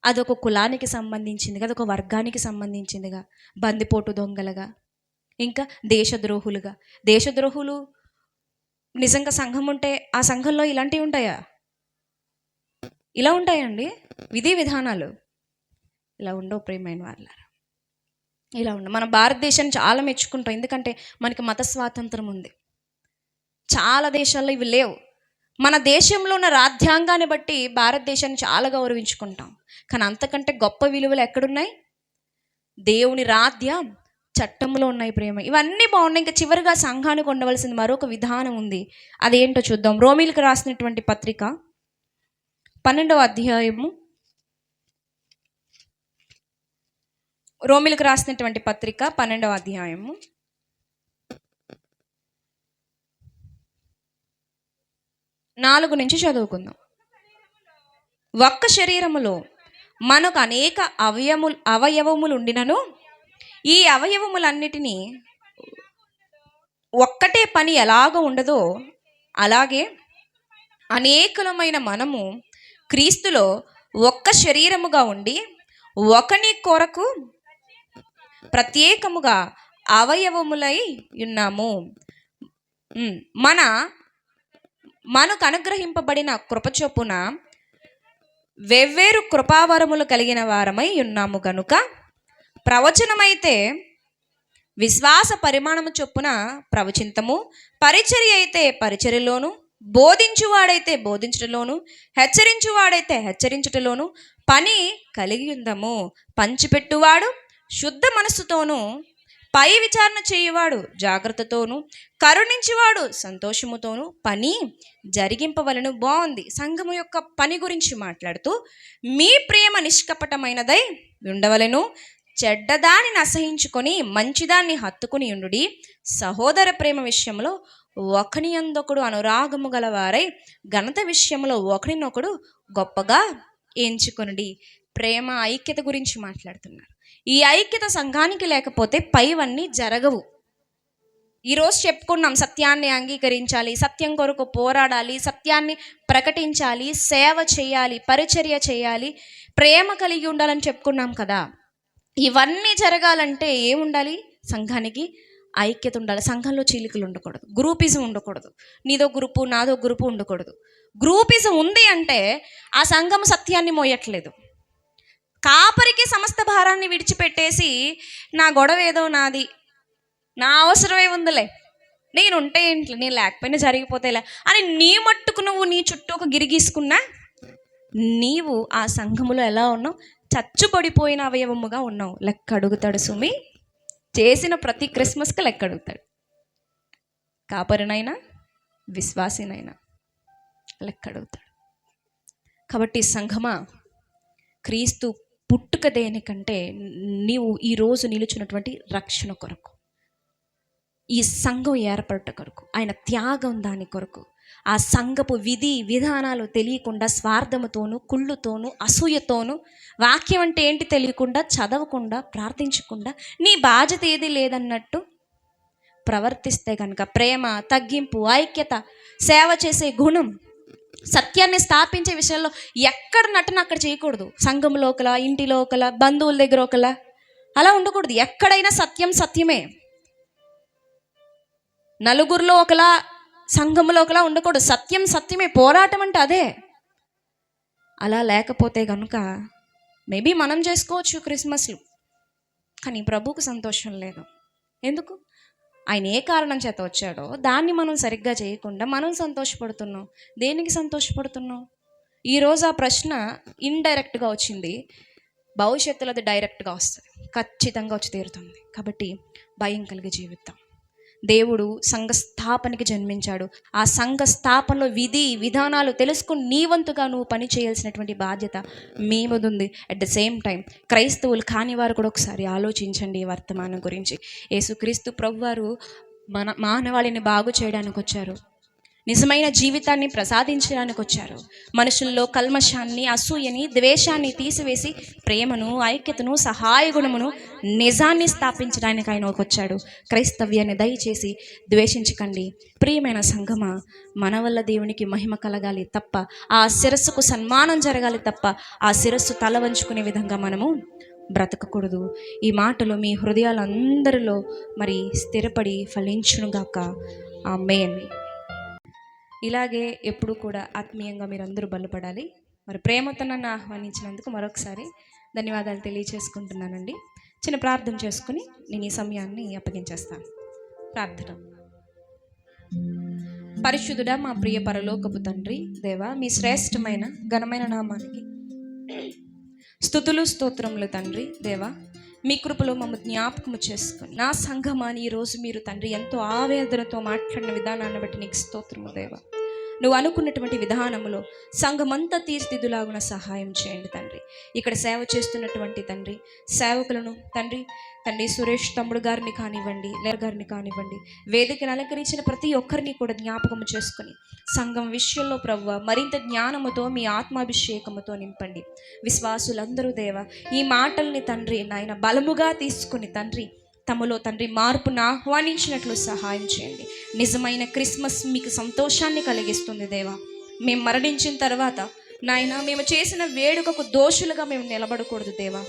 అదొక కులానికి సంబంధించిందిగా, అదొక వర్గానికి సంబంధించిందిగా, బందిపోటు దొంగలుగా, ఇంకా దేశద్రోహులు నిజంగా సంఘం ఉంటే ఆ సంఘంలో ఇలాంటివి ఉంటాయా? ఇలా ఉంటాయండి విధి విధానాలు. ఇలా ఉండవు ప్రియమైన వాళ్ళారా. ఇలా ఉంది. మన భారతదేశాన్ని చాలా మెచ్చుకుంటాం, ఎందుకంటే మనకి మత స్వాతంత్రం ఉంది. చాలా దేశాల్లో ఇవి లేవు. మన దేశంలో ఉన్న రాజ్యాంగాన్ని బట్టి భారతదేశాన్ని చాలా గౌరవించుకుంటాం. కానీ అంతకంటే గొప్ప విలువలు ఎక్కడున్నాయి? దేవుని రాజ్య చట్టంలో ఉన్నాయి ప్రేమ. ఇవన్నీ బాగున్నాయి. ఇంకా చివరిగా సంఘానికి ఉండవలసింది మరొక విధానం ఉంది. అదేంటో చూద్దాం. రోమీలకు రాసినటువంటి పత్రిక 12వ అధ్యాయము, రోమీలకు రాసినటువంటి పత్రిక 12వ అధ్యాయము 4 నుంచి చదువుకుందాం. ఒక్క శరీరములో మనకు అనేక అవయవములు ఉండినను ఈ అవయవములన్నిటినీ ఒక్కటే పని ఎలాగ ఉండదో అలాగే అనేకులమైన మనము క్రీస్తులో ఒక్క శరీరముగా ఉండి ఒకని కొరకు ప్రత్యేకముగా అవయవములై ఉన్నాము. మనకు అనుగ్రహింపబడిన కృపచొప్పున వెవ్వేరు కృపావరములు కలిగిన వారమై ఉన్నాము గనుక ప్రవచనమైతే విశ్వాస పరిమాణము చొప్పున ప్రవచింతము, పరిచర్య అయితే పరిచర్యలోను, బోధించువాడైతే బోధించుటలోను, హెచ్చరించువాడైతే హెచ్చరించుటలోను పని కలిగి ఉందము. పంచిపెట్టువాడు శుద్ధ మనస్సుతోనూ, పై విచారణ చేయువాడు జాగ్రత్తతోనూ, కరుణించువాడు సంతోషముతోనూ పని జరిగింపవలను. బాగుంది. సంఘము యొక్క పని గురించి మాట్లాడుతూ, మీ ప్రేమ నిష్కపటమైనదై ఉండవలను, చెడ్డదానిని అసహించుకొని మంచిదాన్ని హత్తుకుని ఉండుడి, సహోదర ప్రేమ విషయంలో ఒకని యందొకడు అనురాగము గలవారై ఘనత విషయంలో ఒకరినొకడు గొప్పగా ఎంచుకొనుడి. ప్రేమ ఐక్యత గురించి మాట్లాడుతున్నారు. ఈ ఐక్యత సంఘానికి లేకపోతే పైవన్నీ జరగవు. ఈరోజు చెప్పుకున్నాం, సత్యాన్ని అంగీకరించాలి, సత్యం కొరకు పోరాడాలి, సత్యాన్ని ప్రకటించాలి, సేవ చేయాలి, పరిచర్య చేయాలి, ప్రేమ కలిగి ఉండాలని చెప్పుకున్నాం కదా. ఇవన్నీ జరగాలంటే ఏముండాలి? సంఘానికి ఐక్యత ఉండాలి. సంఘంలో చీలికలు ఉండకూడదు, గ్రూపిజం ఉండకూడదు, నీదో గ్రూపు నాదో గ్రూపు ఉండకూడదు. గ్రూపిజం ఉంది అంటే ఆ సంఘం సత్యాన్ని మోయట్లేదు. కాపరికి సమస్త భారాన్ని విడిచిపెట్టేసి నా గొడవ ఏదో నాది, నా అవసరమే ఉందిలే, నేనుంటే ఏంటి, నేను లేకపోయినా జరిగిపోతేలే అని నీ మట్టుకు నువ్వు నీ చుట్టూ ఒక గిరిగీసుకున్నా నీవు ఆ సంఘములో ఎలా ఉన్నావు? చచ్చుపడిపోయిన అవయవముగా ఉన్నావు. లెక్క అడుగుతాడు సుమి. చేసిన ప్రతి క్రిస్మస్కి లెక్క అడుగుతాడు. కాపరినైనా విశ్వాసినైనా లెక్క అడుగుతాడు. కాబట్టి సంఘమా, క్రీస్తు పుట్టుక దేనికంటే నీవు ఈరోజు నిలుచున్నటువంటి రక్షణ కొరకు, ఈ సంఘం ఏర్పడట కొరకు, ఆయన త్యాగం దాని కొరకు, ఆ సంఘపు విధి విధానాలు తెలియకుండా స్వార్థముతోనూ కుళ్ళుతోనూ అసూయతోనూ వాక్యం అంటే ఏంటి తెలియకుండా చదవకుండా ప్రార్థించకుండా నీ బాధ్యత ఏది లేదన్నట్టు ప్రవర్తిస్తే కనుక ప్రేమ, తగ్గింపు, ఐక్యత, సేవ చేసే గుణం, సత్యాన్ని స్థాపించే విషయంలో ఎక్కడ నటన అక్కడ చేయకూడదు. సంఘంలో ఒకలా, ఇంటిలో ఒకలా, బంధువుల దగ్గర ఒకలా, అలా ఉండకూడదు. ఎక్కడైనా సత్యం సత్యమే. నలుగురిలో ఒకలా, సంఘంలో ఒకలా ఉండకూడదు. సత్యం సత్యమే. పోరాటం అంటే అదే. అలా లేకపోతే కనుక మేబీ మనం చేసుకోవచ్చు క్రిస్మస్లు, కానీ ప్రభువుకు సంతోషం లేదు. ఎందుకు? ఆయన ఏ కారణం చేత వచ్చాడో దాన్ని మనం సరిగ్గా చేయకుండా మనం సంతోషపడుతున్నాం. దేనికి సంతోషపడుతున్నాం? ఈరోజు ఆ ప్రశ్న ఇండైరెక్ట్గా వచ్చింది, భవిష్యత్తులో అది డైరెక్ట్గా వస్తుంది, ఖచ్చితంగా వచ్చి తీరుతుంది. కాబట్టి భయం కలిగి జీవితం. దేవుడు సంఘ స్థాపనకి జన్మించాడు. ఆ సంఘ స్థాపనలో విధి విధానాలు తెలుసుకుని నీ వంతుగా నువ్వు పని చేయాల్సినటువంటి బాధ్యత మీ మీద ఉంది. అట్ ద సేమ్ టైం క్రైస్తవులు కాని వారు కూడా ఒకసారి ఆలోచించండి ఈ వర్తమానం గురించి. యేసుక్రీస్తు ప్రభువారు మానవాళిని బాగు చేయడానికి వచ్చారు, నిజమైన జీవితాన్ని ప్రసాదించడానికి వచ్చారు. మనుషుల్లో కల్మషాన్ని, అసూయని, ద్వేషాన్ని తీసివేసి ప్రేమను, ఐక్యతను, సహాయ గుణమును, నిజాన్ని స్థాపించడానికి ఆయన వచ్చాడు. క్రైస్తవ్యాన్ని దయచేసి ద్వేషించకండి. ప్రియమైన సంఘమా, మన వల్ల దేవునికి మహిమ కలగాలి తప్ప, ఆ శిరస్సుకు సన్మానం జరగాలి తప్ప ఆ శిరస్సు తల వంచుకునే విధంగా మనము బ్రతకకూడదు. ఈ మాటలు మీ హృదయాలందరిలో మరి స్థిరపడి ఫలించునుగాక. ఆమేన్. ఇలాగే ఎప్పుడు కూడా ఆత్మీయంగా మీరందరూ బలపడాలి. మరి ప్రేమతో నన్ను ఆహ్వానించినందుకు మరొకసారి ధన్యవాదాలు తెలియచేసుకుంటున్నానండి. చిన్న ప్రార్థన చేసుకుని నేను ఈ సమయాన్ని అప్పగించేస్తాను. ప్రార్థన. పరిశుద్ధుడా, మా ప్రియ పరలోకపు తండ్రి, దేవా, మీ శ్రేష్టమైన ఘనమైన నామానికి స్తుతులు స్తోత్రములు తండ్రి. దేవా, మీ కృపలో మమ్మల్ని జ్ఞాపకము చేసుకుని నా సంఘమాని ఈరోజు మీరు తండ్రి ఎంతో ఆవేదనతో మాట్లాడిన విధానాన్ని బట్టి నీకు స్తోత్రము దేవా. నువ్వు అనుకున్నటువంటి విధానంలో సంఘమంతా తీర్చిదిద్దులాగున సహాయం చేయండి తండ్రి. ఇక్కడ సేవ చేస్తున్నటువంటి తండ్రి సేవకులను తండ్రి సురేష్ తమ్ముడు గారిని కానివ్వండి, గారిని కానివ్వండి, వేదికను అలంకరించిన ప్రతి ఒక్కరిని కూడా జ్ఞాపకం చేసుకుని సంఘం విషయంలో ప్రభువా మరింత జ్ఞానముతో మీ ఆత్మాభిషేకముతో నింపండి. విశ్వాసులందరూ దేవా ఈ మాటల్ని తండ్రి నాయన బలముగా తీసుకుని తండ్రి తమలో తండ్రి మార్పును ఆహ్వానించినట్లు సహాయం చేయండి. నిజమైన క్రిస్మస్ మీకు సంతోషాన్ని కలిగిస్తుంది దేవా. మేము మరణించిన తర్వాత నాయన మేము చేసిన వేడుకకు దోషులుగా మేము నిలబడకూడదు దేవా.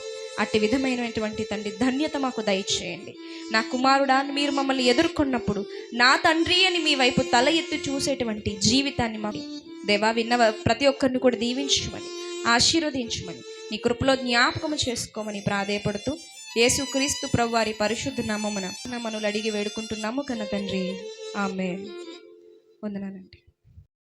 అట్టి విధమైనటువంటి తండ్రి ధన్యత మాకు దయచేయండి. నా కుమారుడా, మీరు మమ్మల్ని ఎదుర్కొన్నప్పుడు నా తండ్రి అని మీ వైపు తల ఎత్తి చూసేటువంటి జీవితాన్ని మా దేవా విన్న ప్రతి ఒక్కరిని కూడా దీవించమని ఆశీర్వదించమని నీ కృపలో జ్ఞాపకము చేసుకోమని ప్రాధేయపడుతూ యేసుక్రీస్తు ప్రభువారి పరిశుద్ధ నామమున మనలు అడిగి వేడుకుంటున్నాము కన్న తండ్రి. ఆమేన్. వందనాలండి.